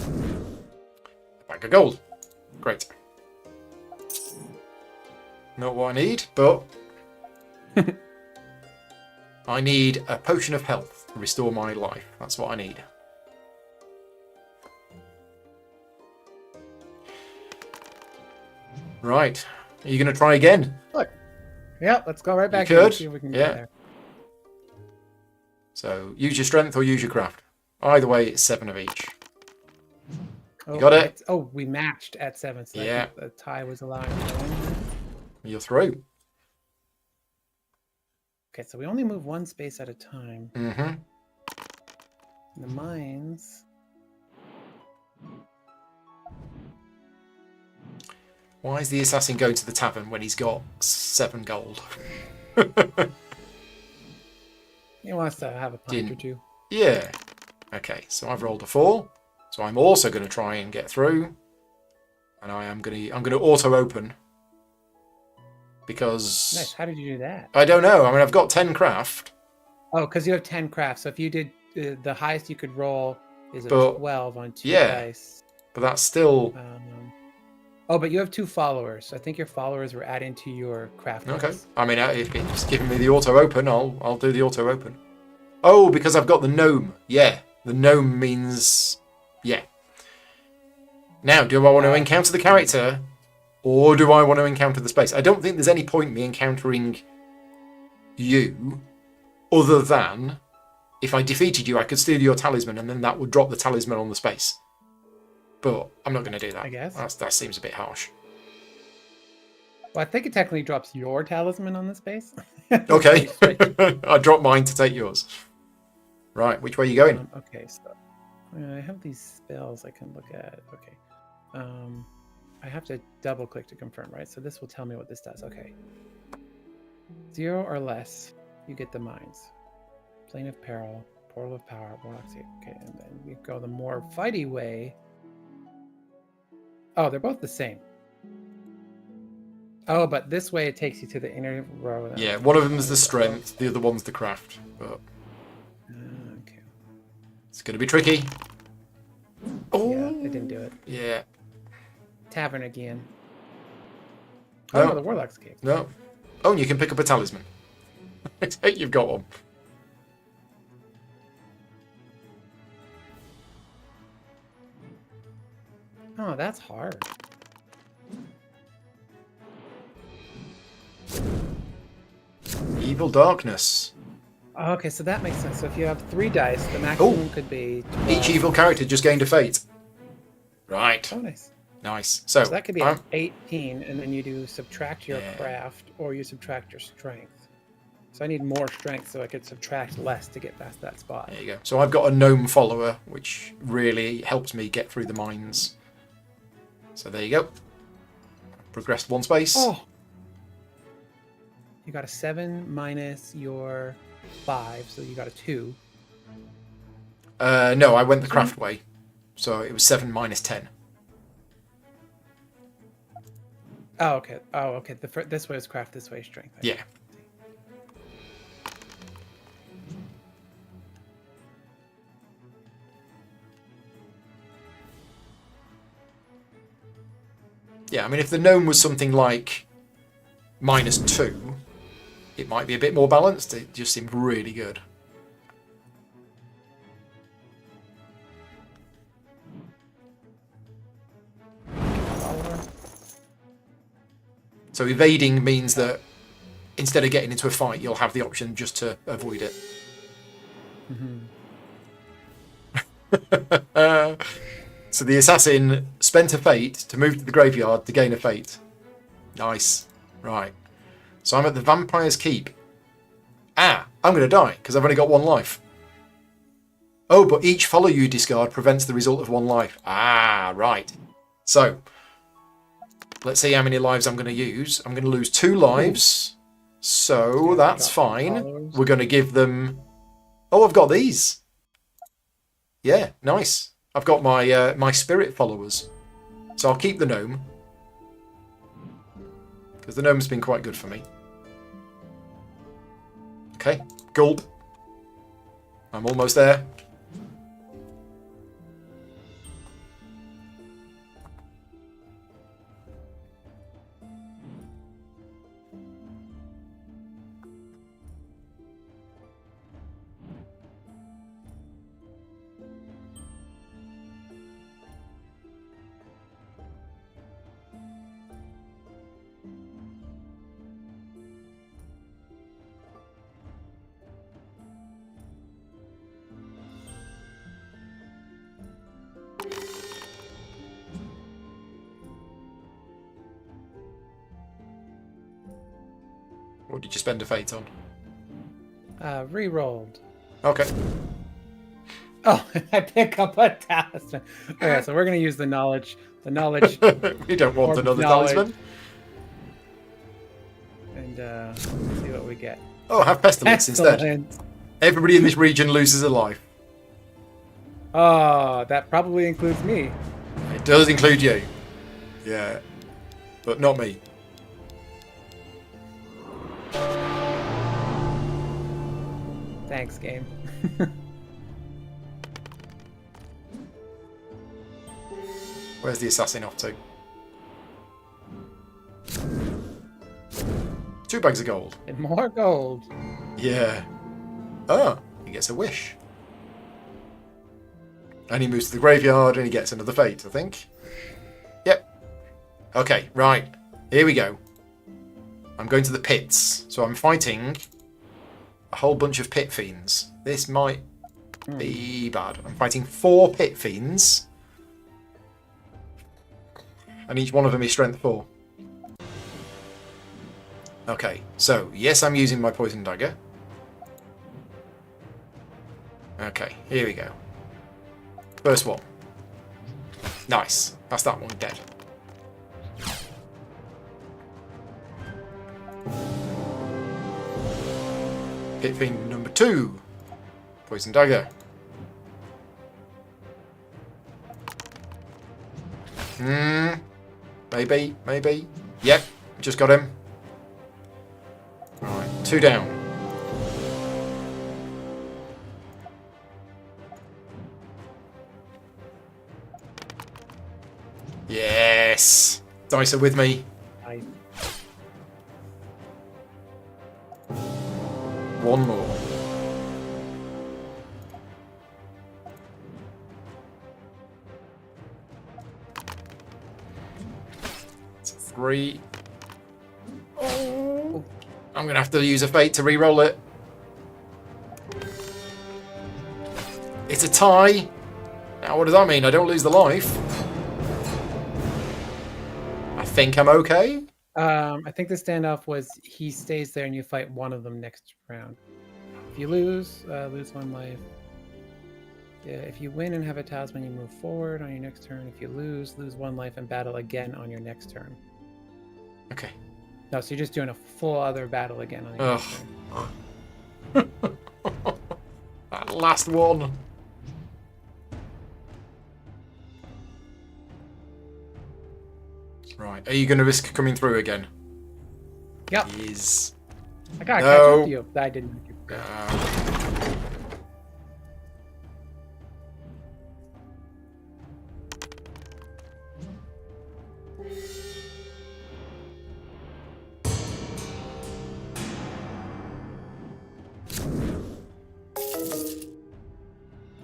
A bag of gold. Great. Not what I need, but I need a potion of health to restore my life. That's what I need. Right. Are you going to try again? Look. Yeah, let's go right back You here and could, see if we can yeah. get there. So use your strength or use your craft. Either way, it's 7 of each. Oh, got it? Oh, we matched at 7, so Yeah. I think the tie was allowing me to win. You're through. Okay, so we only move 1 space at a time. Mm-hmm. The mines. Why is the assassin going to the tavern when he's got 7 gold? He wants to have a pint or two. Yeah. Okay, so I've rolled a 4. So I'm also going to try and get through. And I'm going to auto open. Because Nice. How did you do that? I don't know. I mean, I've got 10 craft. Oh, because you have 10 crafts. So if you did the highest you could roll is a But- 12 on 2 yeah. dice. But that's still... Oh, but you have 2 followers. So I think your followers were adding to your craft. Okay. list. I mean, if it's giving me the auto open, I'll do the auto open. Oh, because I've got the gnome. Yeah, the gnome means yeah. Now, do I want to encounter the character, or do I want to encounter the space? I don't think there's any point in me encountering you, other than if I defeated you, I could steal your talisman, and then that would drop the talisman on the space. But I'm not going to do that. I guess. That seems a bit harsh. Well, I think it technically drops your talisman on the space. Okay. I dropped mine to take yours. Right, which way are you going? Okay, so I have these spells I can look at. Okay. I have to double click to confirm, right? So this will tell me what this does. Okay. 0 or less, you get the mines. Plane of Peril, Portal of Power, Warlock Save. Okay, and then you go the more fighty way. Oh, they're both the same. Oh, but this way it takes you to the inner row. Yeah, one of them is the strength, the other one's the craft. But okay. it's going to be tricky. Oh, yeah, it didn't do it. Yeah. Tavern again. Oh, no, the Warlock's Cave. No. Oh, and you can pick up a talisman. You've got one. Oh, that's hard. Evil Darkness. Okay, so that makes sense. So if you have 3 dice, the maximum could be 12. Each evil character just gained a fate. Right. Oh, nice. Nice. So that could be 18, and then you do subtract your craft, or you subtract your strength. So I need more strength, so I could subtract less to get past that spot. There you go. So I've got a gnome follower, which really helps me get through the mines. So there you go. Progressed 1 space. Oh! You got a 7 minus your 5, so you got a 2. No, I went the craft way. So it was 7 minus 10. Oh, okay. Oh, okay. This way is craft, this way is strength. Yeah. Yeah, I mean, if the gnome was something like -2, it might be a bit more balanced. It just seemed really good. So evading means that instead of getting into a fight, you'll have the option just to avoid it. So the assassin spent a fate to move to the graveyard to gain a fate. Nice. Right. So I'm at the Vampire's Keep. I'm going to die because I've only got 1 life. Oh, but each follow you discard prevents the result of 1 life. Right. So let's see how many lives I'm going to use. I'm going to lose 2 lives. So that's fine. We're going to give them... Oh, I've got these. Yeah, nice. I've got my my spirit followers. So I'll keep the gnome. Because the gnome's been quite good for me. Okay, gulp. I'm almost there. What did you spend a fate on? Re-rolled. Okay. Oh, I pick up a talisman. Okay, so we're going to use the knowledge. The knowledge. We don't want another talisman. And see what we get. Oh, have pestilence instead. Everybody in this region loses a life. Oh, that probably includes me. It does include you. Yeah. But not me. Thanks, game. Where's the assassin off to? 2 bags of gold. And more gold. Yeah. Oh, he gets a wish. And he moves to the graveyard and he gets another fate, I think. Yep. Okay, right. Here we go. I'm going to the pits. So I'm fighting a whole bunch of pit fiends. This might be bad. I'm fighting 4 pit fiends. And each one of them is strength 4. Okay, so yes, I'm using my poison dagger. Okay, here we go. First one. Nice. That's that one dead. Pit fiend number 2. Poison dagger. Maybe, maybe. Yep, just got him. Right, 2 down. Yes! Dice are with me. Nice. 1 more. It's 3. Oh! I'm going to have to use a fate to re-roll it. It's a tie. Now, what does that mean? I don't lose the life. I think I'm okay. I think the standoff was he stays there and you fight one of them next round. If you lose 1 life. Yeah, if you win and have a talisman, you move forward on your next turn. If you lose 1 life and battle again on your next turn. Okay. No, so you're just doing a full other battle again on your next turn. That last one. Right, are you going to risk coming through again? Yep. Is... I gotta catch up to you. I didn't.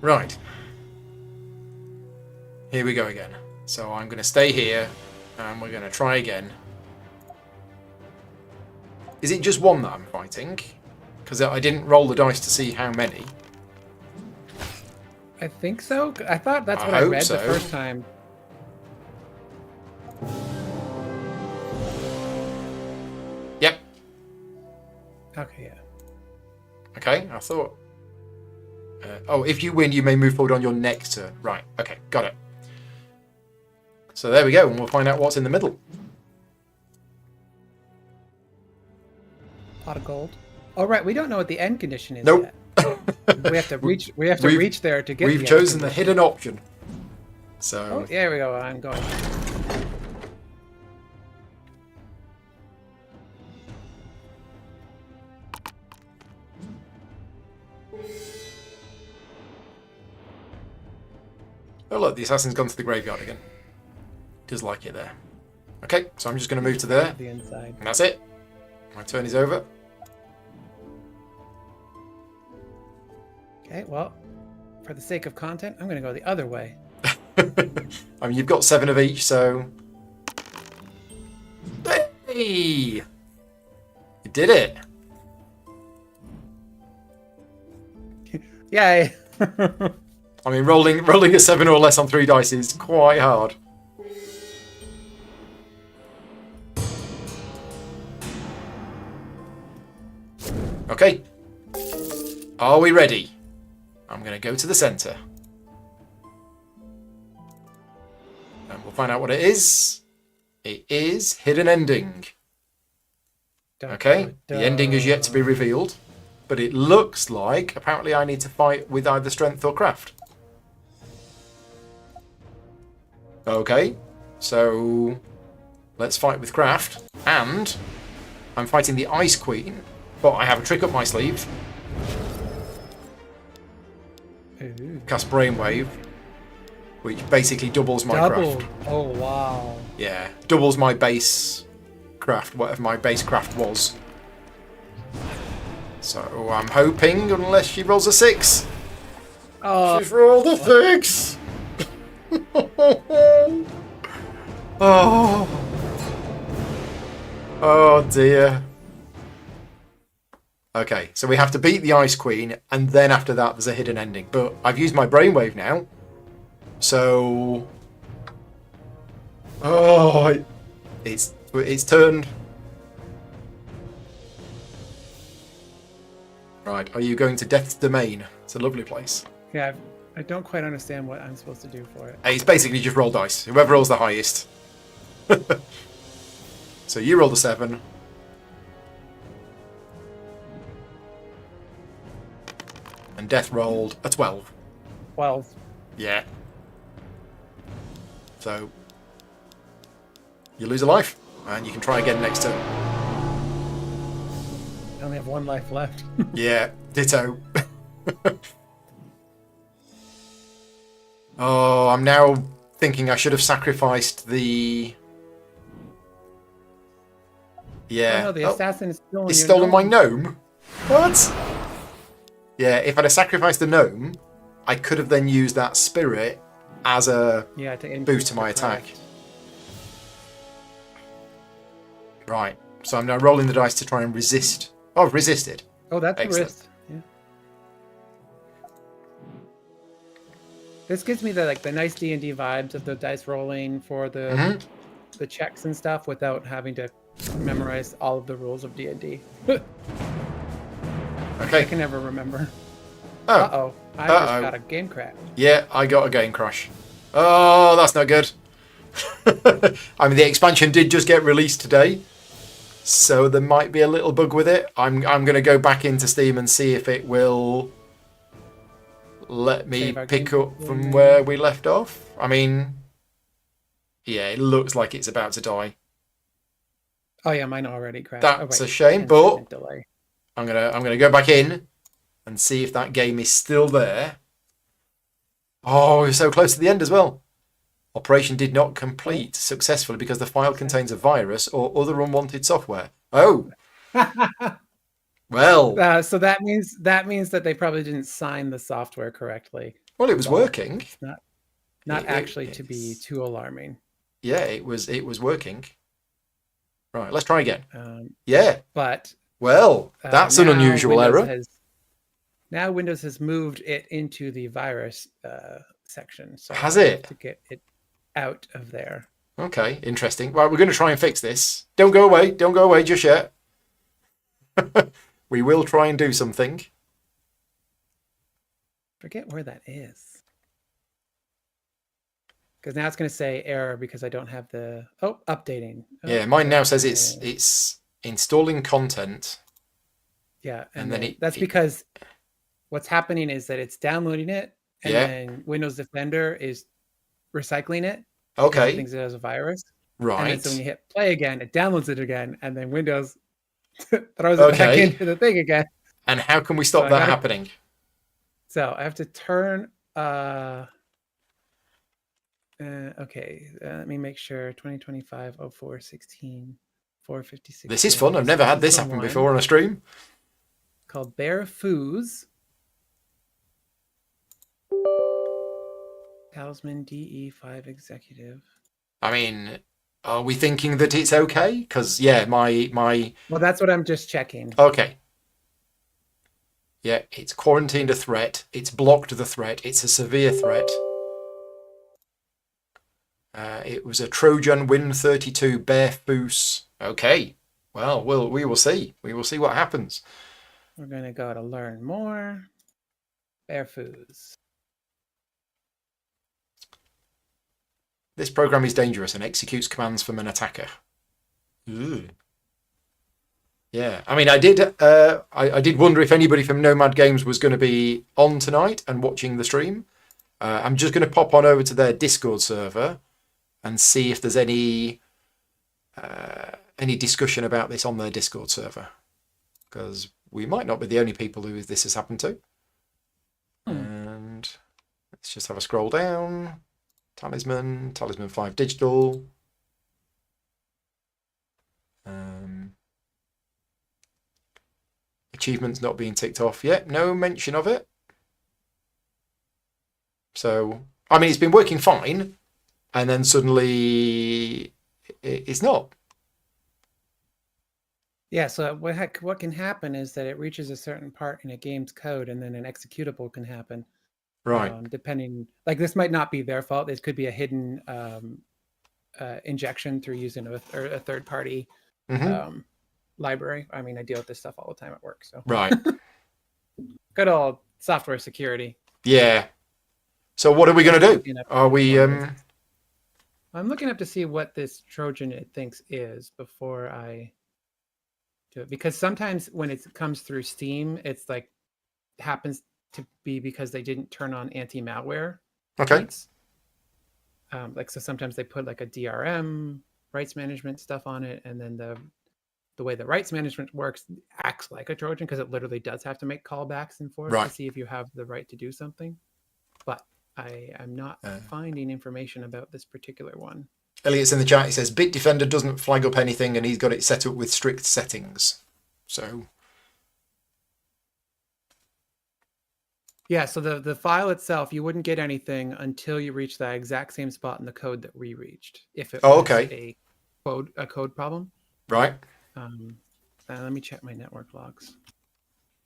Right. Here we go again. So I'm going to stay here, and we're going to try again. Is it just one that I'm fighting? Because I didn't roll the dice to see how many. I think so. I thought that's what I I hope read so. the first time. Yep. Okay, yeah. Okay, I thought... oh, if you win, you may move forward on your next turn. Right, okay, got it. So there we go, and we'll find out what's in the middle. Pot of gold. Oh right, we don't know what the end condition is Nope. yet. We have to reach. We have to reach there to get. We've chosen the hidden option. So. Oh, there we go. I'm going. Oh look, the assassin's gone to the graveyard again. Does like it there. Okay, so I'm just going to move to there. The inside. And that's it. My turn is over. Okay, well, for the sake of content, I'm going to go the other way. I mean, you've got 7 of each, so... Hey! You did it! Yay! I mean, rolling a 7 or less on 3 dice is quite hard. Okay. Are we ready? I'm going to go to the centre. And we'll find out what it is. It is Hidden Ending. Okay, the ending is yet to be revealed. But it looks like, apparently I need to fight with either strength or craft. Okay, so let's fight with craft. And I'm fighting the Ice Queen, but I have a trick up my sleeve. Ooh. Cast Brainwave, which basically doubles my craft. Oh, wow. Yeah, doubles my base craft, whatever my base craft was. So I'm hoping, unless she rolls a 6. Oh, She's rolled a 6! Oh. Oh dear. Okay, so we have to beat the Ice Queen, and then after that there's a hidden ending. But I've used my brainwave now, so it's turned. Right, are you going to Death's Domain? It's a lovely place. yeah. I don't quite understand what I'm supposed to do for it. It's basically just roll dice. Whoever rolls the highest. So you rolled a 7. And Death rolled a 12. 12. Yeah. So you lose a life, and you can try again next turn. I only have 1 life left. Yeah, ditto. Oh, I'm now thinking I should have sacrificed the... Yeah. Oh, no, the assassin is stolen He's your stolen my gnome. gnome? What? Yeah, if I'd have sacrificed the gnome, I could have then used that spirit as a boost to my attack. Right, so I'm now rolling the dice to try and resist. Oh, I've resisted. Oh, that's Excellent. a risk. Yeah. This gives me the nice D&D vibes of the dice rolling for the checks and stuff without having to memorize all of the rules of D&D. Okay. I can never remember. Oh. Uh-oh. I just got a game crash. Yeah, I got a game crash. Oh, that's not good. I mean, the expansion did just get released today, so there might be a little bug with it. I'm going to go back into Steam and see if it will let me pick up from where we left off. I mean, yeah, it looks like it's about to die. Oh yeah, mine already crashed. That's a shame, but I'm gonna go back in and see if that game is still there. Oh, we're so close to the end as well. Operation did not complete successfully because the file contains a virus or other unwanted software. Oh. Well. So that means that they probably didn't sign the software correctly. Well, it was working. It's not actually to be too alarming. Yeah, it was working. Right, let's try again. Yeah. But well, that's an unusual error. Now Windows has moved it into the virus section. So has it? To get it out of there. Okay, interesting. Well, we're going to try and fix this. Don't go away. Don't go away just yet. We will try and do something. Forget where that is. Because now it's going to say error because I don't have the... Oh, updating. Yeah, mine now says it's installing content. Yeah, and then that's because what's happening is that it's downloading it, and then Windows Defender is recycling it. Okay. It thinks it has a virus. Right. And then so when you hit play again, it downloads it again, and then Windows throws it back into the thing again. And how can we stop that happening? So I have to turn... okay, let me make sure. 2025 04 16 456. This is fun. I've never had this happen before on a stream. Called Bear Foos. Talisman DE5 Executive. I mean, are we thinking that it's okay? Because my well, that's what I'm just checking. Okay. Yeah, it's quarantined a threat. It's blocked the threat. It's a severe threat. It was a Trojan Win32 Bear Foos. Okay. Well, we will see. We will see what happens. We're going to go to learn more. Bear Foos. This program is dangerous and executes commands from an attacker. Ooh. Yeah, I mean, I did wonder if anybody from Nomad Games was going to be on tonight and watching the stream. I'm just going to pop on over to their Discord server and see if there's any discussion about this on their Discord server, because we might not be the only people who this has happened to. And let's just have a scroll down. Talisman 5 Digital. Achievements not being ticked off yet. No mention of it. So, I mean, it's been working fine, and then suddenly it's not. Yeah, so what can happen is that it reaches a certain part in a game's code, and then an executable can happen. Right. Depending, like this might not be their fault. This could be a hidden injection through using a third-party library. I mean, I deal with this stuff all the time at work. So Right. good old software security. Yeah. So what are we going to do? Are we... I'm looking up to see what this Trojan it thinks is before I do it, because sometimes when it comes through Steam, it's like happens to be because they didn't turn on anti-malware points. Like, so sometimes they put like a DRM rights management stuff on it, and then the way the rights management works acts like a Trojan, because it literally does have to make callbacks and forth to see if you have the right to do something. But I'm not finding information about this particular one. Elliot's in the chat. He says Bitdefender doesn't flag up anything, and he's got it set up with strict settings. So yeah, so the file itself, you wouldn't get anything until you reach that exact same spot in the code that we reached. If it was a code problem, right. Let me check my network logs.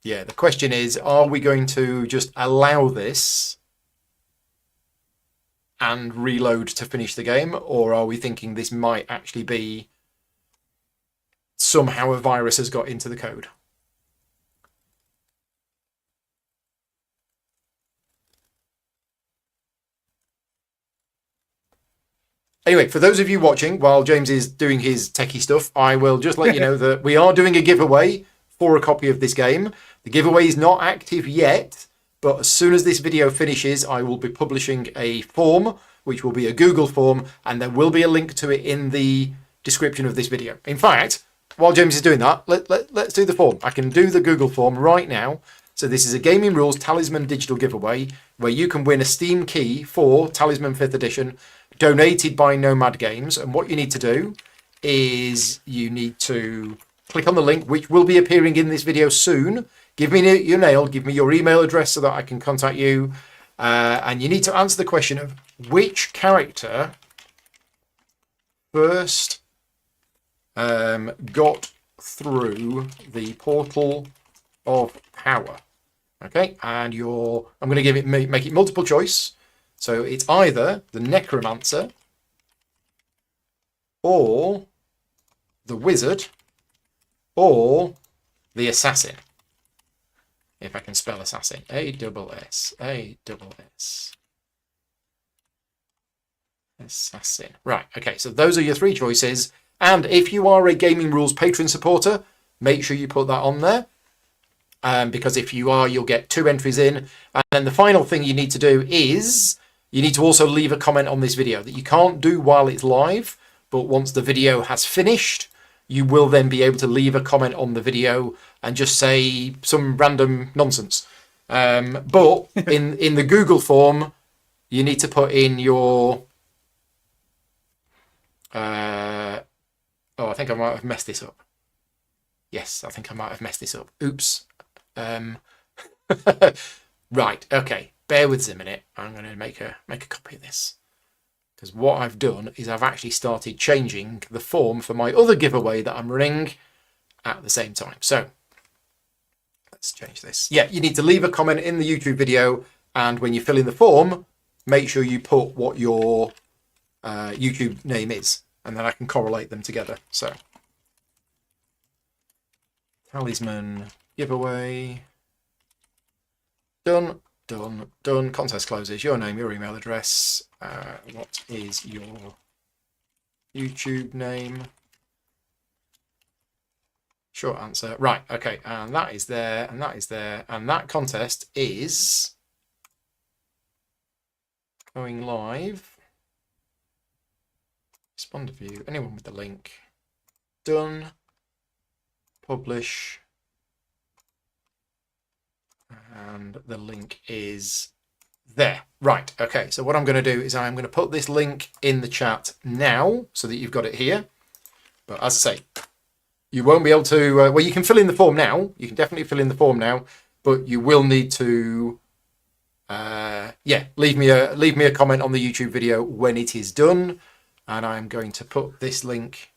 Yeah, the question is, are we going to just allow this and reload to finish the game, or are we thinking this might actually be somehow a virus has got into the code? Anyway, for those of you watching, while James is doing his techie stuff, I will just let you know that we are doing a giveaway for a copy of this game. The giveaway is not active yet, but as soon as this video finishes, I will be publishing a form, which will be a Google form, and there will be a link to it in the description of this video. In fact, while James is doing that, let's do the form. I can do the Google form right now. So this is a Gaming Rules Talisman Digital giveaway, where you can win a Steam key for Talisman 5th edition, donated by Nomad Games. And what you need to do is you need to click on the link, which will be appearing in this video soon. Give me your nail, give me your email address so that I can contact you. And you need to answer the question of which character first got through the portal of power. Okay, and I'm going to make it multiple choice. So it's either the Necromancer or the Wizard or the Assassin. If I can spell assassin. A-double-S. A-double-S. Assassin. Right, okay, so those are your three choices. And if you are a Gaming Rules patron supporter, make sure you put that on there. Because if you are, you'll get 2 entries in. And then the final thing you need to do is you need to also leave a comment on this video that you can't do while it's live, but once the video has finished, you will then be able to leave a comment on the video and just say some random nonsense. But in the Google form, you need to put in your... I think I might have messed this up. Yes, I think I might have messed this up. Oops. Right, okay. Bear with us a minute. I'm going to make a copy of this. Because what I've done is I've actually started changing the form for my other giveaway that I'm running at the same time. So let's change this. Yeah, you need to leave a comment in the YouTube video, and when you fill in the form, make sure you put what your YouTube name is, and then I can correlate them together. So Talisman giveaway. Done. Done. Contest closes. Your name, your email address. What is your YouTube name? Short answer. Right. Okay. And that is there. And that is there. And that contest is going live. Respond to view. Anyone with the link. Done. Publish. And the link is there. Right, okay, so what I'm going to do is I'm going to put this link in the chat now so that you've got it here. But as I say, You won't be able to. Well, you can fill in the form now. You can definitely fill in the form now, but you will need to. Leave me a comment on the YouTube video when it is done, and I'm going to put this link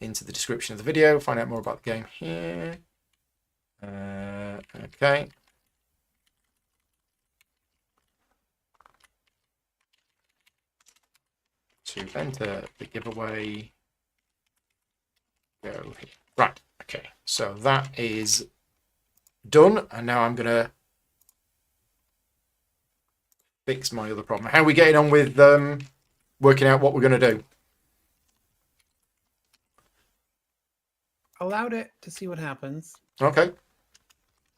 into the description of the video. Find out more about the game here. Okay. To enter the giveaway. Go here. Right. Okay. So that is done, and now I'm gonna fix my other problem. How are we getting on with working out what we're going to do? Allowed it to see what happens. Okay.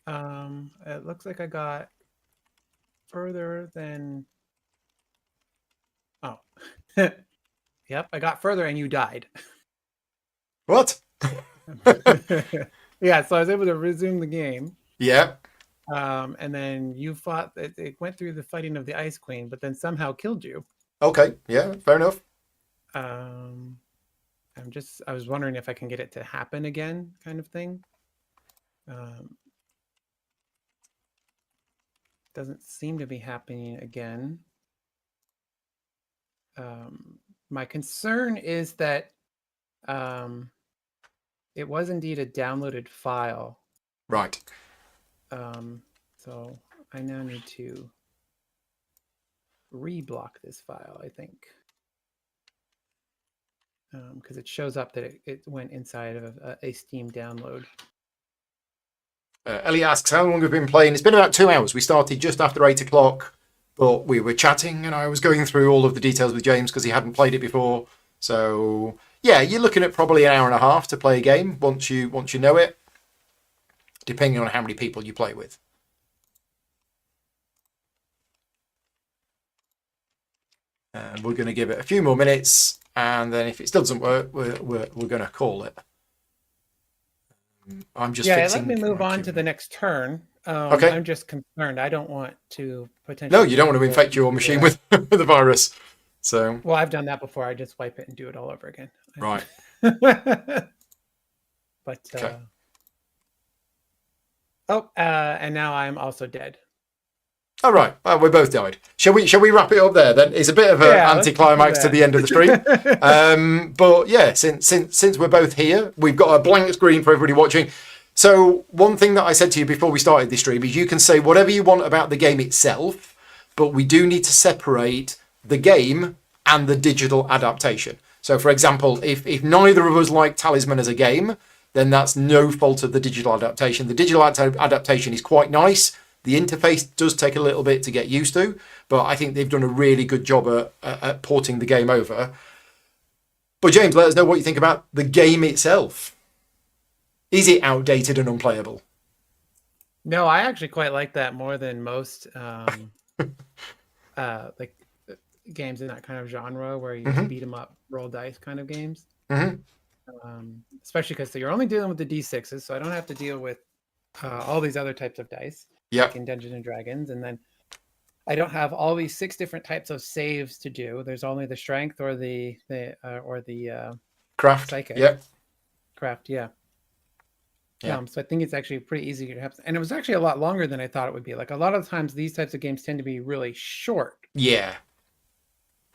It looks like I got further than. Oh, yep, I got further and you died. What? Yeah, so I was able to resume the game. Yeah. And then you fought. It went through the fighting of the Ice Queen, but then somehow killed you. Okay. Yeah. Fair enough. I was wondering if I can get it to happen again, kind of thing. Doesn't seem to be happening again. My concern is that it was indeed a downloaded file. Right. So I now need to reblock this file, I think. Because it shows up that it went inside of a Steam download. Ellie asks, how long have we been playing? It's been about 2 hours. We started just after 8 o'clock, but we were chatting and I was going through all of the details with James because he hadn't played it before. So, yeah, you're looking at probably an hour and a half to play a game once you know it, depending on how many people you play with. And we're going to give it a few more minutes, and then if it still doesn't work, we're going to call it. I'm just fixing. Let me move on to the next turn. Okay. I'm just concerned. I don't want to potentially. No, you don't want to infect your machine with the virus. So. Well, I've done that before. I just wipe it and do it all over again. Right. But. Okay. And now I'm also dead. All right. Well, we both died. Shall we wrap it up there then? It's a bit of an anticlimax to the end of the stream. But yeah, since we're both here, we've got a blank screen for everybody watching. So one thing that I said to you before we started this stream is you can say whatever you want about the game itself, but we do need to separate the game and the digital adaptation. So for example, if neither of us like Talisman as a game, then that's no fault of the digital adaptation. The digital adaptation is quite nice. The interface does take a little bit to get used to, but I think they've done a really good job at porting the game over. But James, let us know what you think about the game itself. Is it outdated and unplayable? No, I actually quite like that more than most like games in that kind of genre where you beat 'em up, roll dice kind of games. Especially because you're only dealing with the D6s, so I don't have to deal with all these other types of dice. Yeah. Like in Dungeons and Dragons, and then I don't have all these 6 different types of saves to do. There's only the strength or the craft. Psychic. Yeah. Craft. Yeah. So I think it's actually pretty easy to have, and it was actually a lot longer than I thought it would be. Like a lot of times, these types of games tend to be really short. Yeah.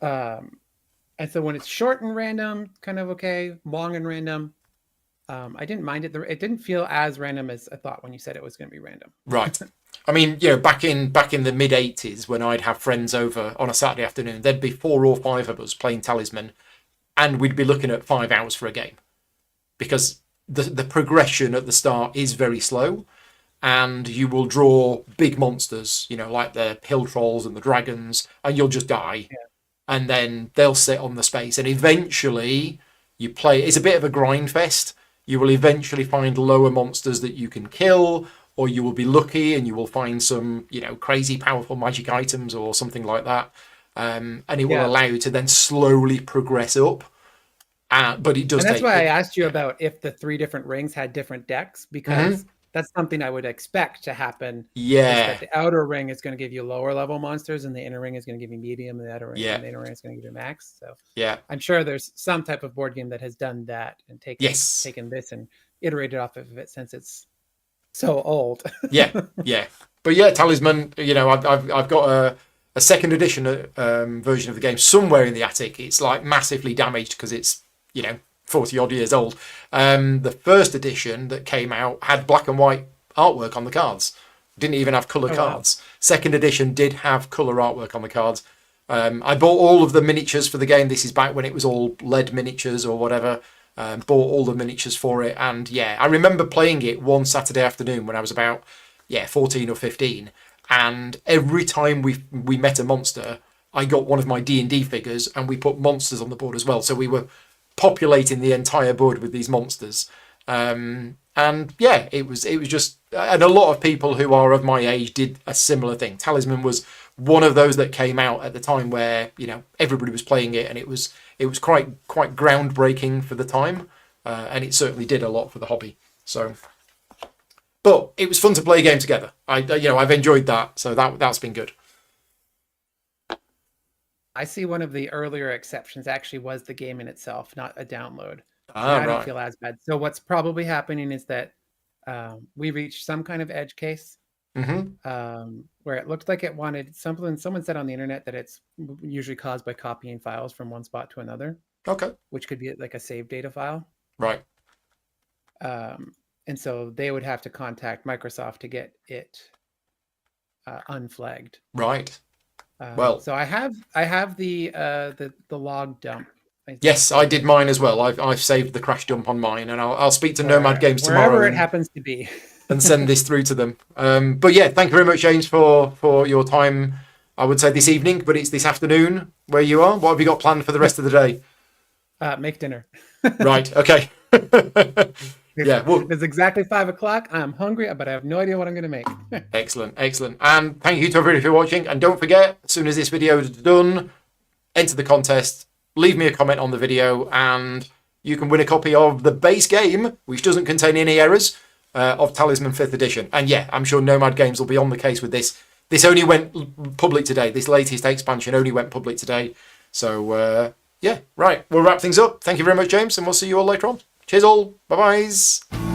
And so when it's short and random, kind of okay. Long and random, I didn't mind it. It didn't feel as random as I thought when you said it was going to be random. Right. I mean, back in the mid 80s, when I'd have friends over on a Saturday afternoon, there'd be 4 or 5 of us playing Talisman, and we'd be looking at 5 hours for a game because the progression at the start is very slow, and you will draw big monsters, like the hill trolls and the dragons, and you'll just die. Yeah. And then they'll sit on the space, and eventually you play. It's a bit of a grind fest. You will eventually find lower monsters that you can kill, or you will be lucky and you will find some, crazy powerful magic items or something like that. And it will allow you to then slowly progress up. But it does. And that's why I asked you about if the 3 different rings had different decks, because That's something I would expect to happen. Is Yeah. that the outer ring is going to give you lower level monsters, and the inner ring is going to give you medium, and the outer ring Yeah. and the inner ring is going to give you max. So Yeah. I'm sure there's some type of board game that has done that and Yes. taken this and iterated off of it since it's so old. Yeah. Yeah. But yeah, Talisman. You know, I've got a second edition version of the game somewhere in the attic. It's like massively damaged because it's, you know, 40 odd years old. The first edition that came out had black and white artwork on the cards. Didn't even have colour cards. Wow. Second edition did have colour artwork on the cards. I bought all of the miniatures for the game. This is back when it was all lead miniatures or whatever. Bought all the miniatures for it. And yeah, I remember playing it one Saturday afternoon when I was about 14 or 15. And every time we met a monster, I got one of my D&D figures and we put monsters on the board as well. So we were populating the entire board with these monsters. And yeah, it was just, and a lot of people who are of my age did a similar thing. Talisman was one of those that came out at the time where, you know, everybody was playing it, and it was quite groundbreaking for the time, and it certainly did a lot for the hobby. So, but it was fun to play a game together. I've enjoyed that, so that's been good. I see one of the earlier exceptions actually was the game in itself, not a download. I don't feel as bad. So what's probably happening is that we reached some kind of edge case where it looked like it wanted something. Someone said on the internet that it's usually caused by copying files from one spot to another. Okay. Which could be like a save data file. Right. And so they would have to contact Microsoft to get it unflagged. Right. Well, so I have the log dump. Yes, I did mine as well. I've saved the crash dump on mine, and I'll speak to Nomad Games tomorrow. Wherever it happens to be. And send this through to them. But yeah, thank you very much, James, for your time. I would say this evening, but it's this afternoon where you are. What have you got planned for the rest of the day? Make dinner. Right. Okay. Yeah. Well, it's exactly 5 o'clock. I'm hungry, but I have no idea what I'm going to make. Excellent. And thank you to everybody for watching. And don't forget, as soon as this video is done, enter the contest. Leave me a comment on the video, and you can win a copy of the base game, which doesn't contain any errors, of Talisman 5th edition. And yeah, I'm sure Nomad Games will be on the case with this. This only went public today. This latest expansion only went public today. So yeah, right. We'll wrap things up. Thank you very much, James, and we'll see you all later on. Cheers all. Bye-byes.